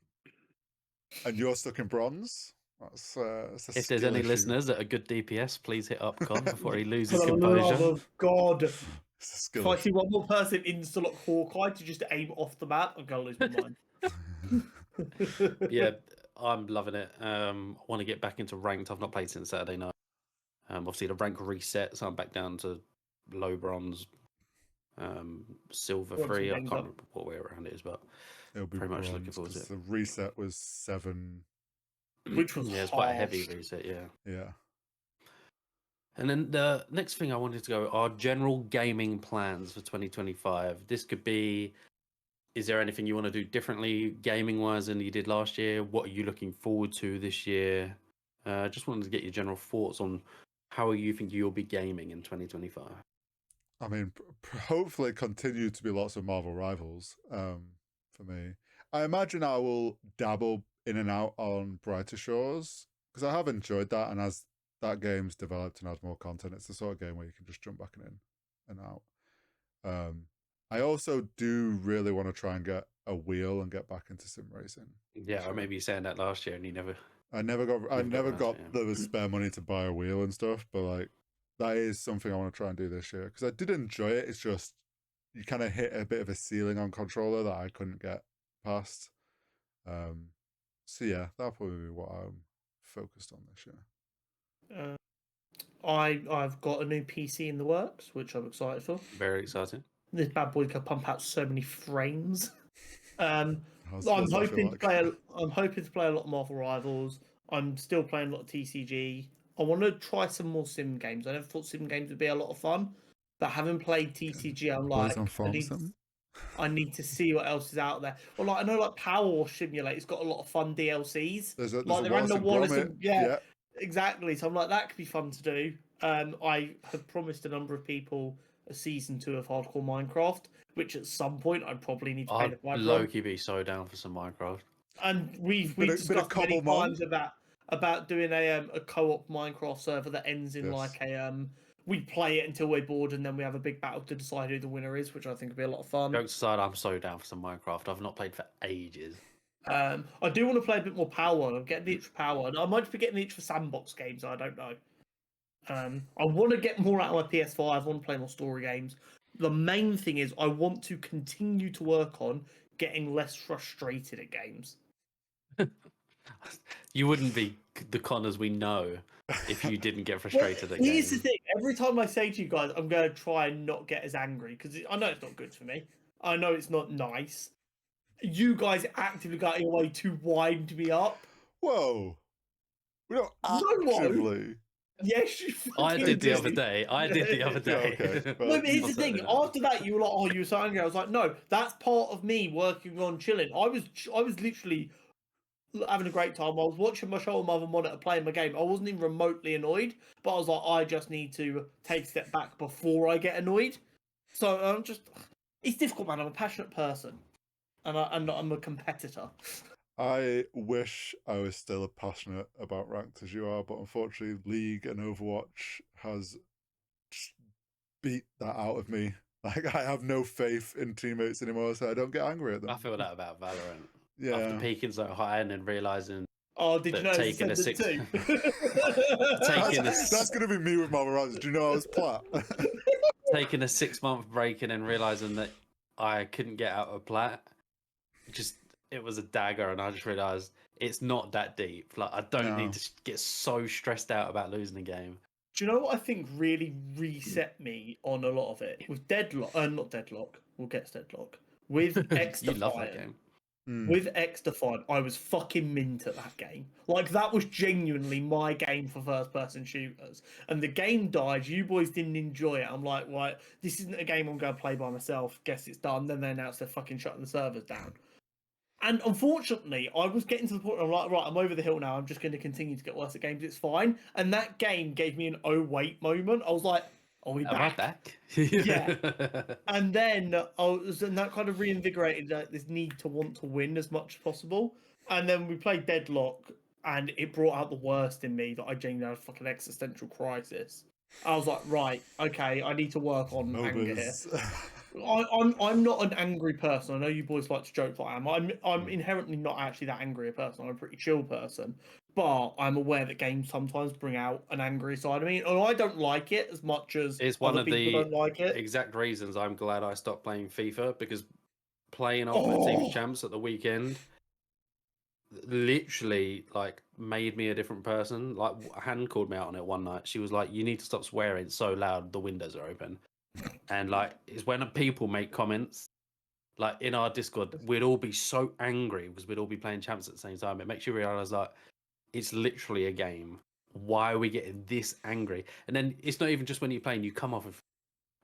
you're stuck in bronze, that's a If there's skill any issue. listeners that are good DPS, please hit up Con before he loses For the love composure. of God. It's a If skill I issue. see one more person insta-lock Hawkeye to just aim off the map, I'm going to lose my mind. Yeah, I'm loving it. I want to get back into ranked. I've not played since Saturday night. Obviously, the rank reset, so I'm back down to low bronze, silver Want some 3. I games can't up. remember what way around it is, but It'll be pretty much bronze looking forward to because it. the reset was 7. Which was yeah, it's quite a heavy harsh. reset. Yeah. Yeah. And then the next thing I wanted to go are general gaming plans for 2025. This could be, is there anything you want to do differently gaming wise than you did last year? What are you looking forward to this year? Just wanted to get your general thoughts on how you think you'll be gaming in 2025. I mean, hopefully continue to be lots of Marvel Rivals for me. I imagine I will dabble in and out on Brighter Shores because I have enjoyed that, and as that game's developed and has more content, it's the sort of game where you can just jump back in and out. I also do really want to try and get a wheel and get back into sim racing. Yeah, I remember you saying that last year and you never... I never got around to it, the spare money to buy a wheel and stuff, but like that is something I want to try and do this year because I did enjoy it. It's just you kind of hit a bit of a ceiling on controller that I couldn't get past. So yeah, that'll probably be what I'm focused on this year. I've got a new PC in the works, which I'm excited for. Very exciting. This bad boy can pump out so many frames. What's I'm that feel hoping to like? play. I'm hoping to play a lot of Marvel Rivals. I'm still playing a lot of TCG. I want to try some more sim games. I never thought sim games would be a lot of fun, but having played TCG, I'm like, I need to see what else is out there. Well, like I know, like Power Wash Simulator's got a lot of fun DLCs. There's a like Wallace and Gromit. yeah, exactly. So I'm like, that could be fun to do. I have promised a number of people a season 2 of Hardcore Minecraft, which at some point I probably need to pay the I'd price low-key be so down for some Minecraft. And we've discussed many times about doing a co-op Minecraft server that ends in like a we play it until we're bored and then we have a big battle to decide who the winner is, which I think would be a lot of fun. Jokes aside, I'm so down for some Minecraft. I've not played for ages. I do want to play a bit more Power. I'm getting the itch for Power. And I might be getting the itch for sandbox games. I don't know. I want to get more out of my PS5. I want to play more story games. The main thing is I want to continue to work on getting less frustrated at games. You wouldn't be the Connors we know if you didn't get frustrated at games. Here's the thing. Every time I say to you guys, I'm going to try and not get as angry, because I know it's not good for me. I know it's not nice. You guys actively got your way to wind me up. Whoa. We don't actively. Yes, you I did the other day. Okay. No, but here's the thing. After that, you were like, "Oh, you were so angry." I was like, "No, that's part of me working on chilling." I was literally having a great time. I was watching my show on my other monitor, playing my game. I wasn't even remotely annoyed, but I was like, I just need to take a step back before I get annoyed. So I'm just, it's difficult, man. I'm a passionate person, and I'm a competitor. I wish I was still as passionate about ranked as you are, but unfortunately, League and Overwatch has beat that out of me. Like, I have no faith in teammates anymore, so I don't get angry at them. I feel that about Valorant. Yeah. After peaking so high and then realizing. Oh, did you know taking a six? That's going to be me with my Mirage. Do you know I was plat? Taking a 6-month break and then realizing that I couldn't get out of plat. It was a dagger, and I just realized it's not that deep. Like I don't No. need to get so stressed out about losing a game. Do you know what I think really reset me on a lot of it? With Deadlock, not Deadlock, we'll get to Deadlock. With X You love that Defiant. game. With X Defiant, I was fucking mint at that game. Like, that was genuinely my game for first-person shooters. And the game died, you boys didn't enjoy it. I'm like, right, this isn't a game I'm going to play by myself. Guess it's done. Then they announced they're fucking shutting the servers down. And unfortunately, I was getting to the point where I'm like, right, I'm over the hill now. I'm just going to continue to get worse at games. It's fine. And that game gave me an oh wait moment. I was like, are we Am I back? back? Yeah. And then and that kind of reinvigorated this need to want to win as much as possible. And then we played Deadlock, and it brought out the worst in me that I genuinely had a fucking existential crisis. I was like, right, okay, I need to work on anger here. I'm not an angry person. I know you boys like to joke that I am. I'm inherently not actually that angry a person. I'm a pretty chill person. But I'm aware that games sometimes bring out an angry side of me. And I don't like it as much as It's one other of people the don't like it. exact reasons I'm glad I stopped playing FIFA, because playing Ultimate Oh. Team Champs at the weekend literally like made me a different person. Like Han called me out on it one night. She was like, "You need to stop swearing so loud. The windows are open." And like, it's when people make comments like in our Discord, we'd all be so angry because we'd all be playing champs at the same time. It makes you realize like it's literally a game. Why are we getting this angry? And then it's not even just when you're playing. You come off of,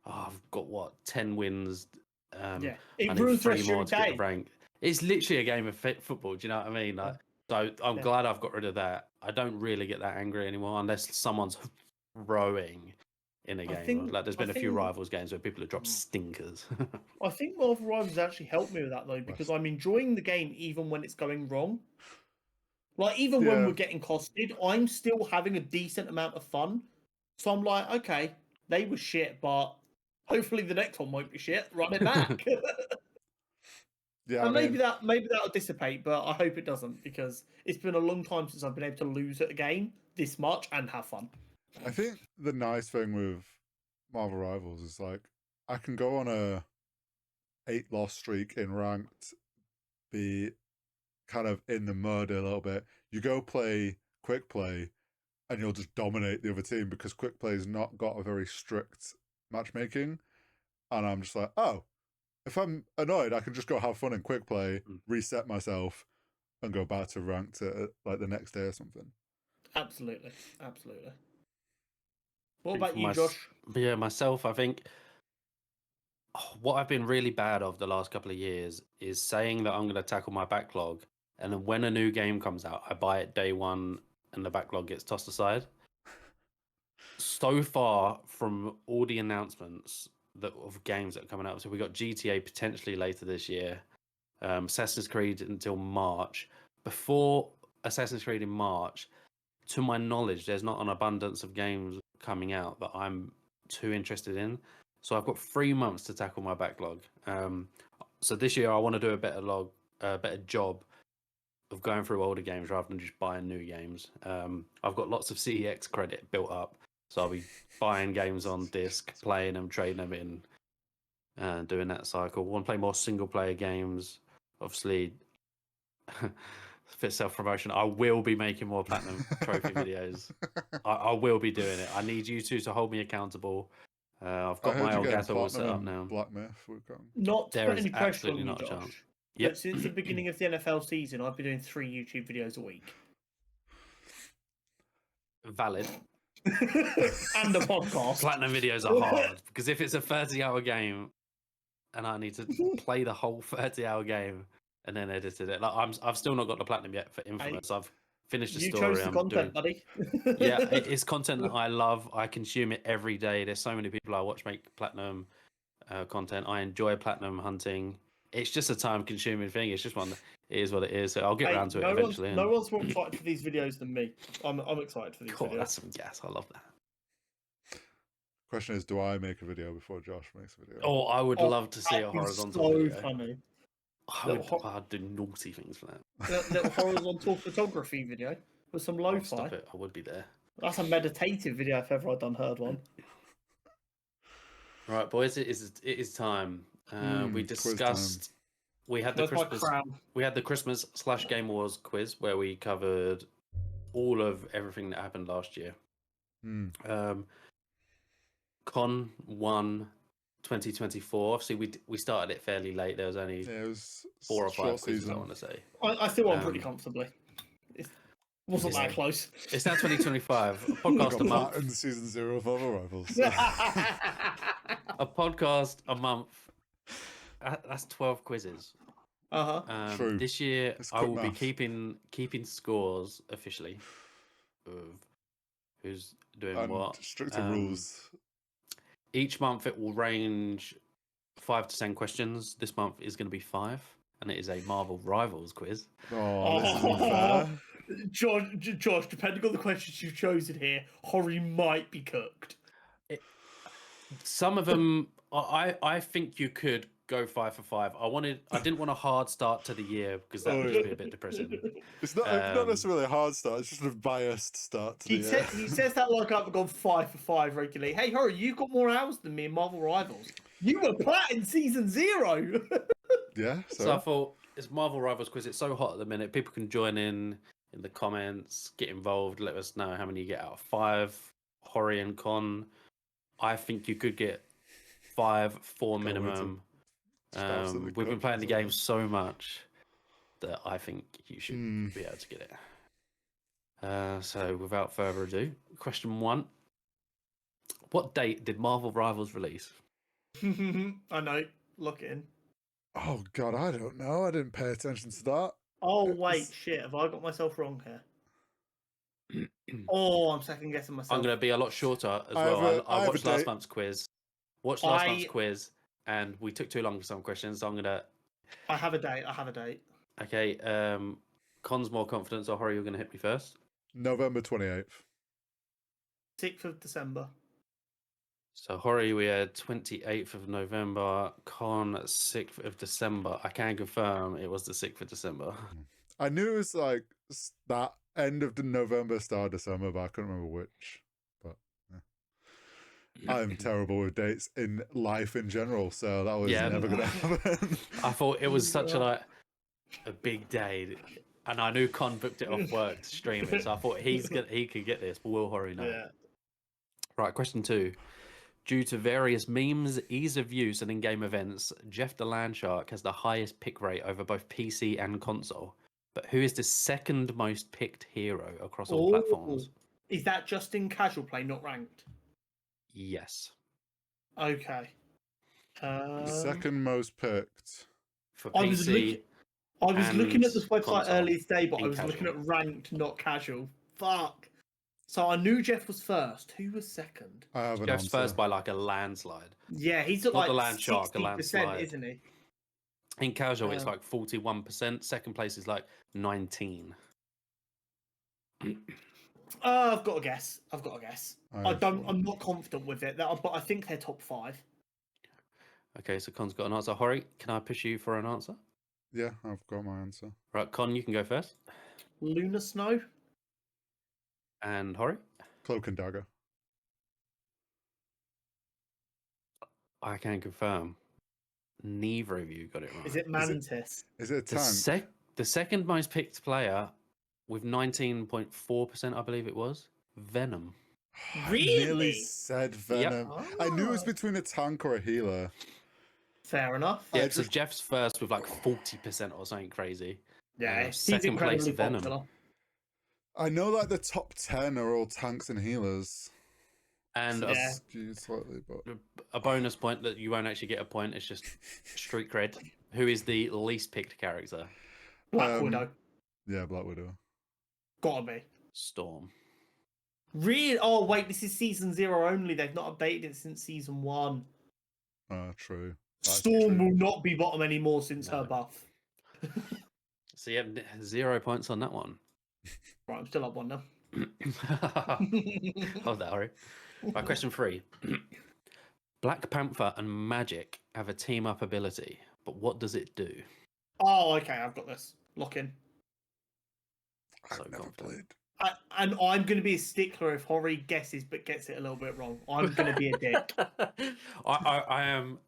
oh, I've got what 10 wins. Yeah, I it need ruins the 3 rest of your more to get the day. rank. It's literally a game of football. Do you know what I mean? Like, so I'm Yeah. glad I've got rid of that. I don't really get that angry anymore unless someone's rowing in a game. Like, there's been a few Rivals games where people have dropped stinkers. I think Marvel Rivals actually helped me with that though, because I'm enjoying the game even when it's going wrong. Like, even when Yeah. we're getting costed, I'm still having a decent amount of fun. So I'm like, okay, they were shit, but hopefully the next one won't be shit. Run it back. Yeah, And I mean, maybe that'll dissipate, but I hope it doesn't, because it's been a long time since I've been able to lose at a game this much and have fun. I think the nice thing with Marvel Rivals is like I can go on a 8-loss streak in ranked, be kind of in the mud a little bit. You go play quick play, and you'll just dominate the other team because quick play's not got a very strict matchmaking. And I'm just like, oh, if I'm annoyed, I can just go have fun in quick play, reset myself, and go back to ranked like the next day or something. Absolutely. What about you, Josh? Yeah, myself, I think what I've been really bad of the last couple of years is saying that I'm going to tackle my backlog, and then when a new game comes out, I buy it day one, and the backlog gets tossed aside. So far from all the announcements of games that are coming out, so we got GTA potentially later this year, Assassin's Creed until March. Before Assassin's Creed in March, to my knowledge, there's not an abundance of games coming out that I'm too interested in. So I've got 3 months to tackle my backlog. So this year I want to do a better job of going through older games rather than just buying new games. I've got lots of CEX credit built up, so I'll be buying games on disc, playing them, trading them in, doing that cycle. I want to play more single player games. Obviously, fit self-promotion, I will be making more platinum trophy videos. I will be doing it. I need you two to hold me accountable. I've got my Elgato all set up now. Black Myth, we've got. Not to There put is any pressure absolutely on you, not a chance. Josh. Yep. But since the beginning of the NFL season, I've been doing 3 YouTube videos a week. Valid. And a podcast. Platinum videos are hard because if it's a 30-hour game and I need to play the whole 30-hour game and then edited it, like I've still not got the platinum yet for Infamous. Hey, I've finished the you story. chose the content, buddy. Yeah, it's content that I love. I consume it every day. There's so many people I watch make platinum content. I enjoy platinum hunting. It's just a time-consuming thing. It's just one. It is what it is. So I'll get around to it eventually. No one's more excited for these videos than me. I'm excited for these Cool, videos. that's some gas. I love that. Question is, do I make a video before Josh makes a video? Oh, I would love to see a horizontal video. Funny. I'd do naughty things for that. Little horizontal photography video with some lo-fi. Oh, stop it! I would be there. That's a meditative video if ever I've heard one. Right, boys, it is time. We discussed we had the Where's my Christmas crown? we had the Christmas / Game Wars quiz where we covered all of everything that happened last year. Con 1 2024. Obviously, we started it fairly late. There was only Yeah, it was 4 or 5 short quizzes, season. I want to say. I still won pretty comfortably. It wasn't that close. It's now 2025. A I podcast got a month. in season 0 of Marvel Rivals. A podcast a month. That's 12 quizzes. True. This year, It's I quick will be maths. keeping scores officially of who's doing And what. stricter rules. Each month, it will range 5 to 10 questions. This month is going to be 5, and it is a Marvel Rivals quiz. Oh, this isn't fair. Josh, depending on the questions you've chosen here, Hori might be cooked. Some of them, I think you could go 5 for 5. I didn't want a hard start to the year because that would just be a bit depressing. It's not necessarily a hard start. It's just a biased start to the year. He says that like I've gone 5 for 5 regularly. Hey, Hori, you've got more hours than me in Marvel Rivals. You were plat in season 0. Yeah. So I thought it's Marvel Rivals quiz. It's so hot at the minute. People can join in the comments, get involved, let us know how many you get out of 5. Hori and Con, I think you could get 5, 4 minimum. We've been playing the game so much that I think you should be able to get it. So without further ado, question 1. What date did Marvel Rivals release? I know. Look in. Oh, God, I don't know. I didn't pay attention to that. Oh, wait, shit. Have I got myself wrong here? Oh, I'm second guessing myself. I'm going to be a lot shorter as well. I watched last month's quiz. And we took too long for some questions, so I'm going to... I have a date. Okay, Con's more confident, so Hori, you're going to hit me first. November 28th. 6th of December. So Hori, we had 28th of November. Con, 6th of December. I can confirm it was the 6th of December. I knew it was like that end of the November, start of December, but I couldn't remember which. But yeah. I'm terrible with dates in life in general, so that was never going to happen. I thought it was such a big day, and I knew Con booked it off work to stream it, so I thought he could get this, but will Hori know? Yeah. Right, question 2. Due to various memes, ease of use, and in-game events, Jeff the Landshark has the highest pick rate over both PC and console. But who is the second most picked hero across all platforms? Is that just in casual play, not ranked? Yes. Okay. Second most picked. For PC. I was looking at this website earlier today, but I was casual. looking at ranked, not casual. Fuck. So I knew Jeff was first. Who was second? I have an Jeff's answer. first by like a landslide. Yeah, he's at Not like the Landshark, a 60%, landslide. isn't he? In casual, it's like 41%. Second place is like 19. I've got a guess. I'm not confident with it, but I think they're top 5. Okay, so Con's got an answer. Hori, can I push you for an answer? Yeah, I've got my answer. Right, Con, you can go first. Lunar Snow. And Hori? Cloak and Dagger. I can confirm. Neither of you got it right. Is it Mantis? Is it a tank? The second most picked player with 19.4%, I believe it was, Venom. Really? I nearly said Venom. Yep. I knew it was between a tank or a healer. Fair enough. Yeah, so Jeff's first with like 40% or something crazy. Yeah, second place, Venom. Popular. I know like the top 10 are all tanks and healers. And so skewed slightly, but a bonus point that you won't actually get a point, it's just street cred. Who is the least picked character? Black Widow. Yeah, Black Widow. Gotta be. Storm. Really? Oh, wait, this is season 0 only. They've not updated it since season 1. True. Storm will not be bottom anymore since her buff. So you have 0 points on that one. Right, I'm still up 1 now. Hold that, Harry. Right, question 3. Black Panther and Magic have a team-up ability, but what does it do? Oh, okay, I've got this. Lock in. I've never played. And I'm going to be a stickler if Hori guesses but gets it a little bit wrong. I'm going to be a dick. I am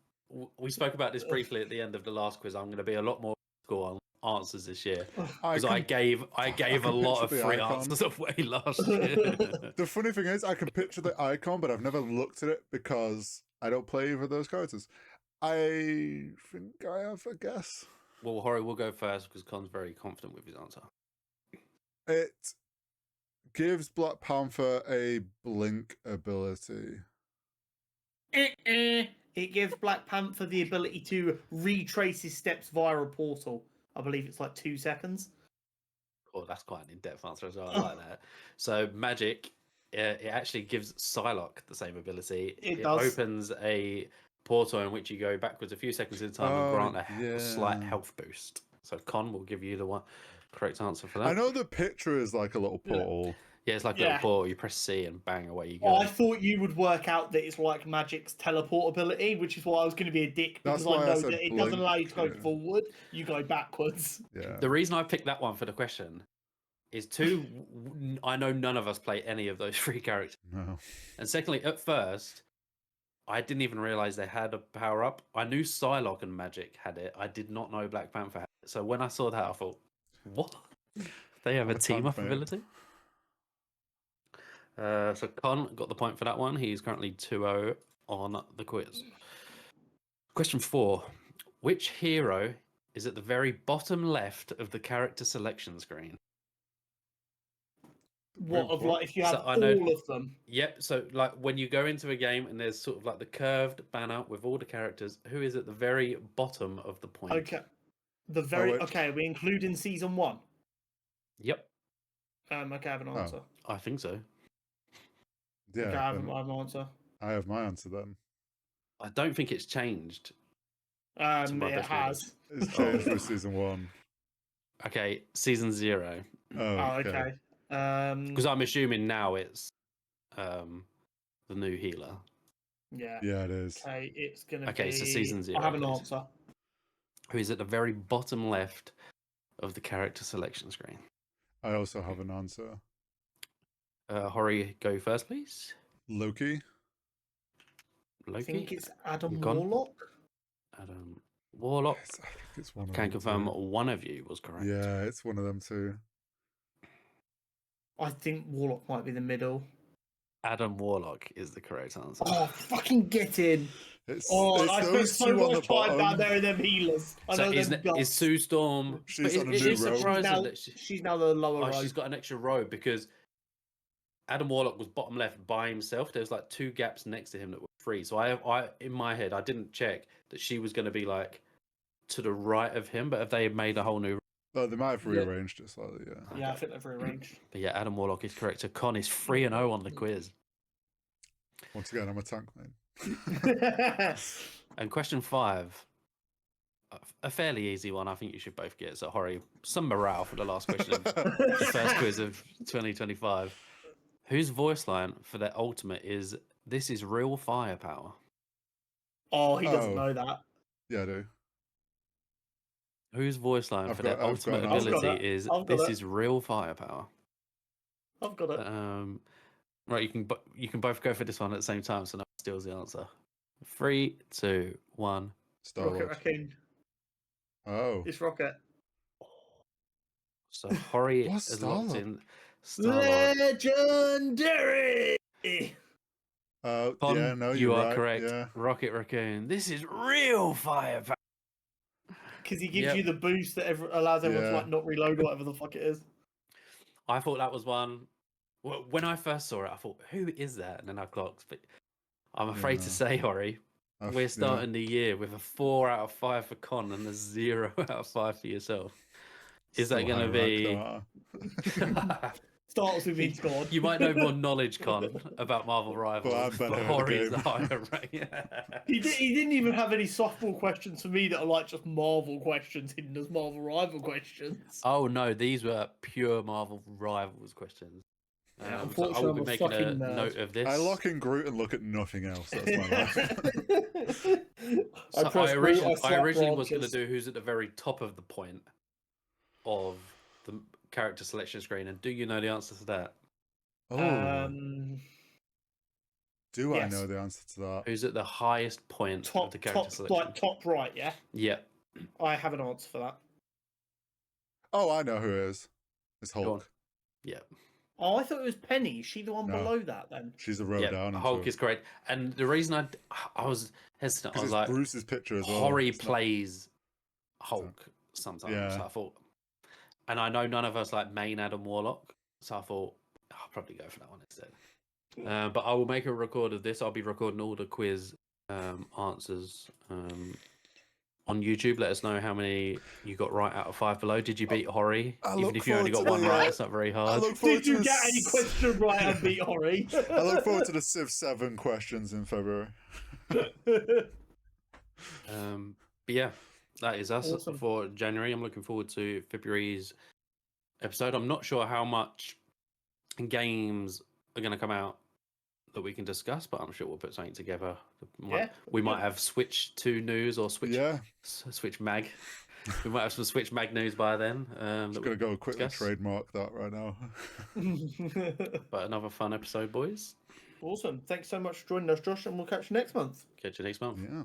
we spoke about this briefly at the end of the last quiz. I'm going to be a lot more school on answers this year I because I can gave a lot picture of the free icon. answers away last year. The funny thing is, I can picture the icon, but I've never looked at it because I don't play either of those characters. I think I have a guess. Well, Hori will go first because Con's very confident with his answer. It gives Black Panther a blink ability. It gives Black Panther the ability to retrace his steps via a portal. I believe it's like 2 seconds. Oh, that's quite an in-depth answer as well. I like that. So magic, it actually gives Psylocke the same ability. It does. Opens a portal in which you go backwards a few seconds in time and grant a slight health boost. So Con will give you the correct answer for that. I know the picture is like a little portal. Yeah, it's like a little portal. You press C and bang, away you go. Oh, I thought you would work out that it's like Magic's teleport ability, which is why I was going to be a dick, because I know that it doesn't allow you to go forward, you go backwards. Yeah. The reason I picked that one for the question is two, I know none of us play any of those three characters. No. And secondly, at first, I didn't even realize they had a power up. I knew Psylocke and Magic had it. I did not know Black Panther had it. So when I saw that, I thought, what? They have a team up ability? So Con got the point for that one. He's currently 2-0 on the quiz. Question 4. Which hero is at the very bottom left of the character selection screen? What, of like if you have all of them? Yep. So like when you go into a game and there's sort of like the curved banner with all the characters, who is at the very bottom of the point? Okay. Okay, we include in season 1. Yep. Okay, I have an answer. I think so. Yeah. Okay, I have an answer. I have my answer then. I don't think it's changed. It has. It's changed for season 1. Okay, season 0. Oh, okay. Because I'm assuming now it's the new healer. Yeah. Yeah, it is. Okay, it's gonna be. Okay, so season 0. I have an answer. Who is at the very bottom left of the character selection screen? I also have an answer. Hori, go first, please. Loki. I think it's Adam Warlock. Adam Warlock. Yes, I think it's one of Can them confirm too. one of you was correct. Yeah, it's one of them too. I think Warlock might be the middle. Adam Warlock is the correct answer. Oh, fucking get in! I spent so much time down there in them healers. I know is Sue Storm? She's on a new row. She's now the lower row. She's got an extra row because Adam Warlock was bottom left by himself. There's like 2 gaps next to him that were free. So I in my head, I didn't check that she was going to be like to the right of him. But if they had made a whole new, oh, they might have rearranged it slightly. Yeah. Yeah, I think they've rearranged. But yeah, Adam Warlock is correct. So Con is 3-0 on the quiz. Once again, I'm a tank man. And question 5, a fairly easy one. I think you should both get. So Hori, some morale for the last question of the first quiz of 2025. Whose voice line for their ultimate is "This is real firepower"? Oh, he doesn't know that. Yeah, I do. Whose voice line for their ultimate ability is "This is real firepower"? I've got it. Right, you can both go for this one at the same time, so no one steals the answer. 3, 2, 1. Rocket Raccoon. Oh, It's Rocket. So Hori is locked in. Legendary. Con, yeah, no, you are right. correct. Yeah. Rocket Raccoon. This is real firepower. Because he gives you the boost that allows everyone to like not reload or whatever the fuck it is. I thought that was one. When I first saw it, I thought, "Who is that?" And then I clocked. But I'm afraid to say, Hori, we're starting the year with a 4 out of 5 for Con and a 0 out of 5 for yourself. Is that going to be? Starts with being scored. You might know more knowledge, Con, about Marvel Rivals. But Hori's the higher rank. He didn't even have any softball questions for me that are like just Marvel questions hidden as Marvel Rival questions. Oh no, these were pure Marvel Rivals questions. So I will be making a note of this. I lock in Groot and look at nothing else. That's my life. So I originally was going to do who's at the very top of the point of the character selection screen, and do you know the answer to that? Oh, Do I Yes. know the answer to that? Who's at the highest point of the character selection? like top right, yeah. Yeah. I have an answer for that. Oh, I know who it is. It's Go on. Hulk. Yeah. Oh, I thought it was Penny. Is she the one No. below that then? She's a row Yeah. down. Hulk is great. And the reason I was hesitant, I because was it's like, Bruce's picture as well. Hori It's not- plays Hulk sometimes. Yeah. So I thought, and I know none of us like main Adam Warlock, so I thought I'll probably go for that one instead. But I will make a record of this. I'll be recording all the quiz answers on YouTube. Let us know how many you got right out of 5 below. Did you beat Hori? I Even look if you only got forward to one the, right, it's not very I hard. look forward Did you to get any question right and beat Hori? I look forward to the Civ 7 questions in February. But yeah, that is us Awesome. for January. I'm looking forward to February's episode. I'm not sure how much games are going to come out that we can discuss, but I'm sure we'll put something together. We might have Switch 2 news or Switch Mag. We might have some Switch Mag news by then. Just gonna go quickly trademark that right now. But another fun episode, boys. Awesome. Thanks so much for joining us, Josh, and we'll catch you next month. Catch you next month. Yeah.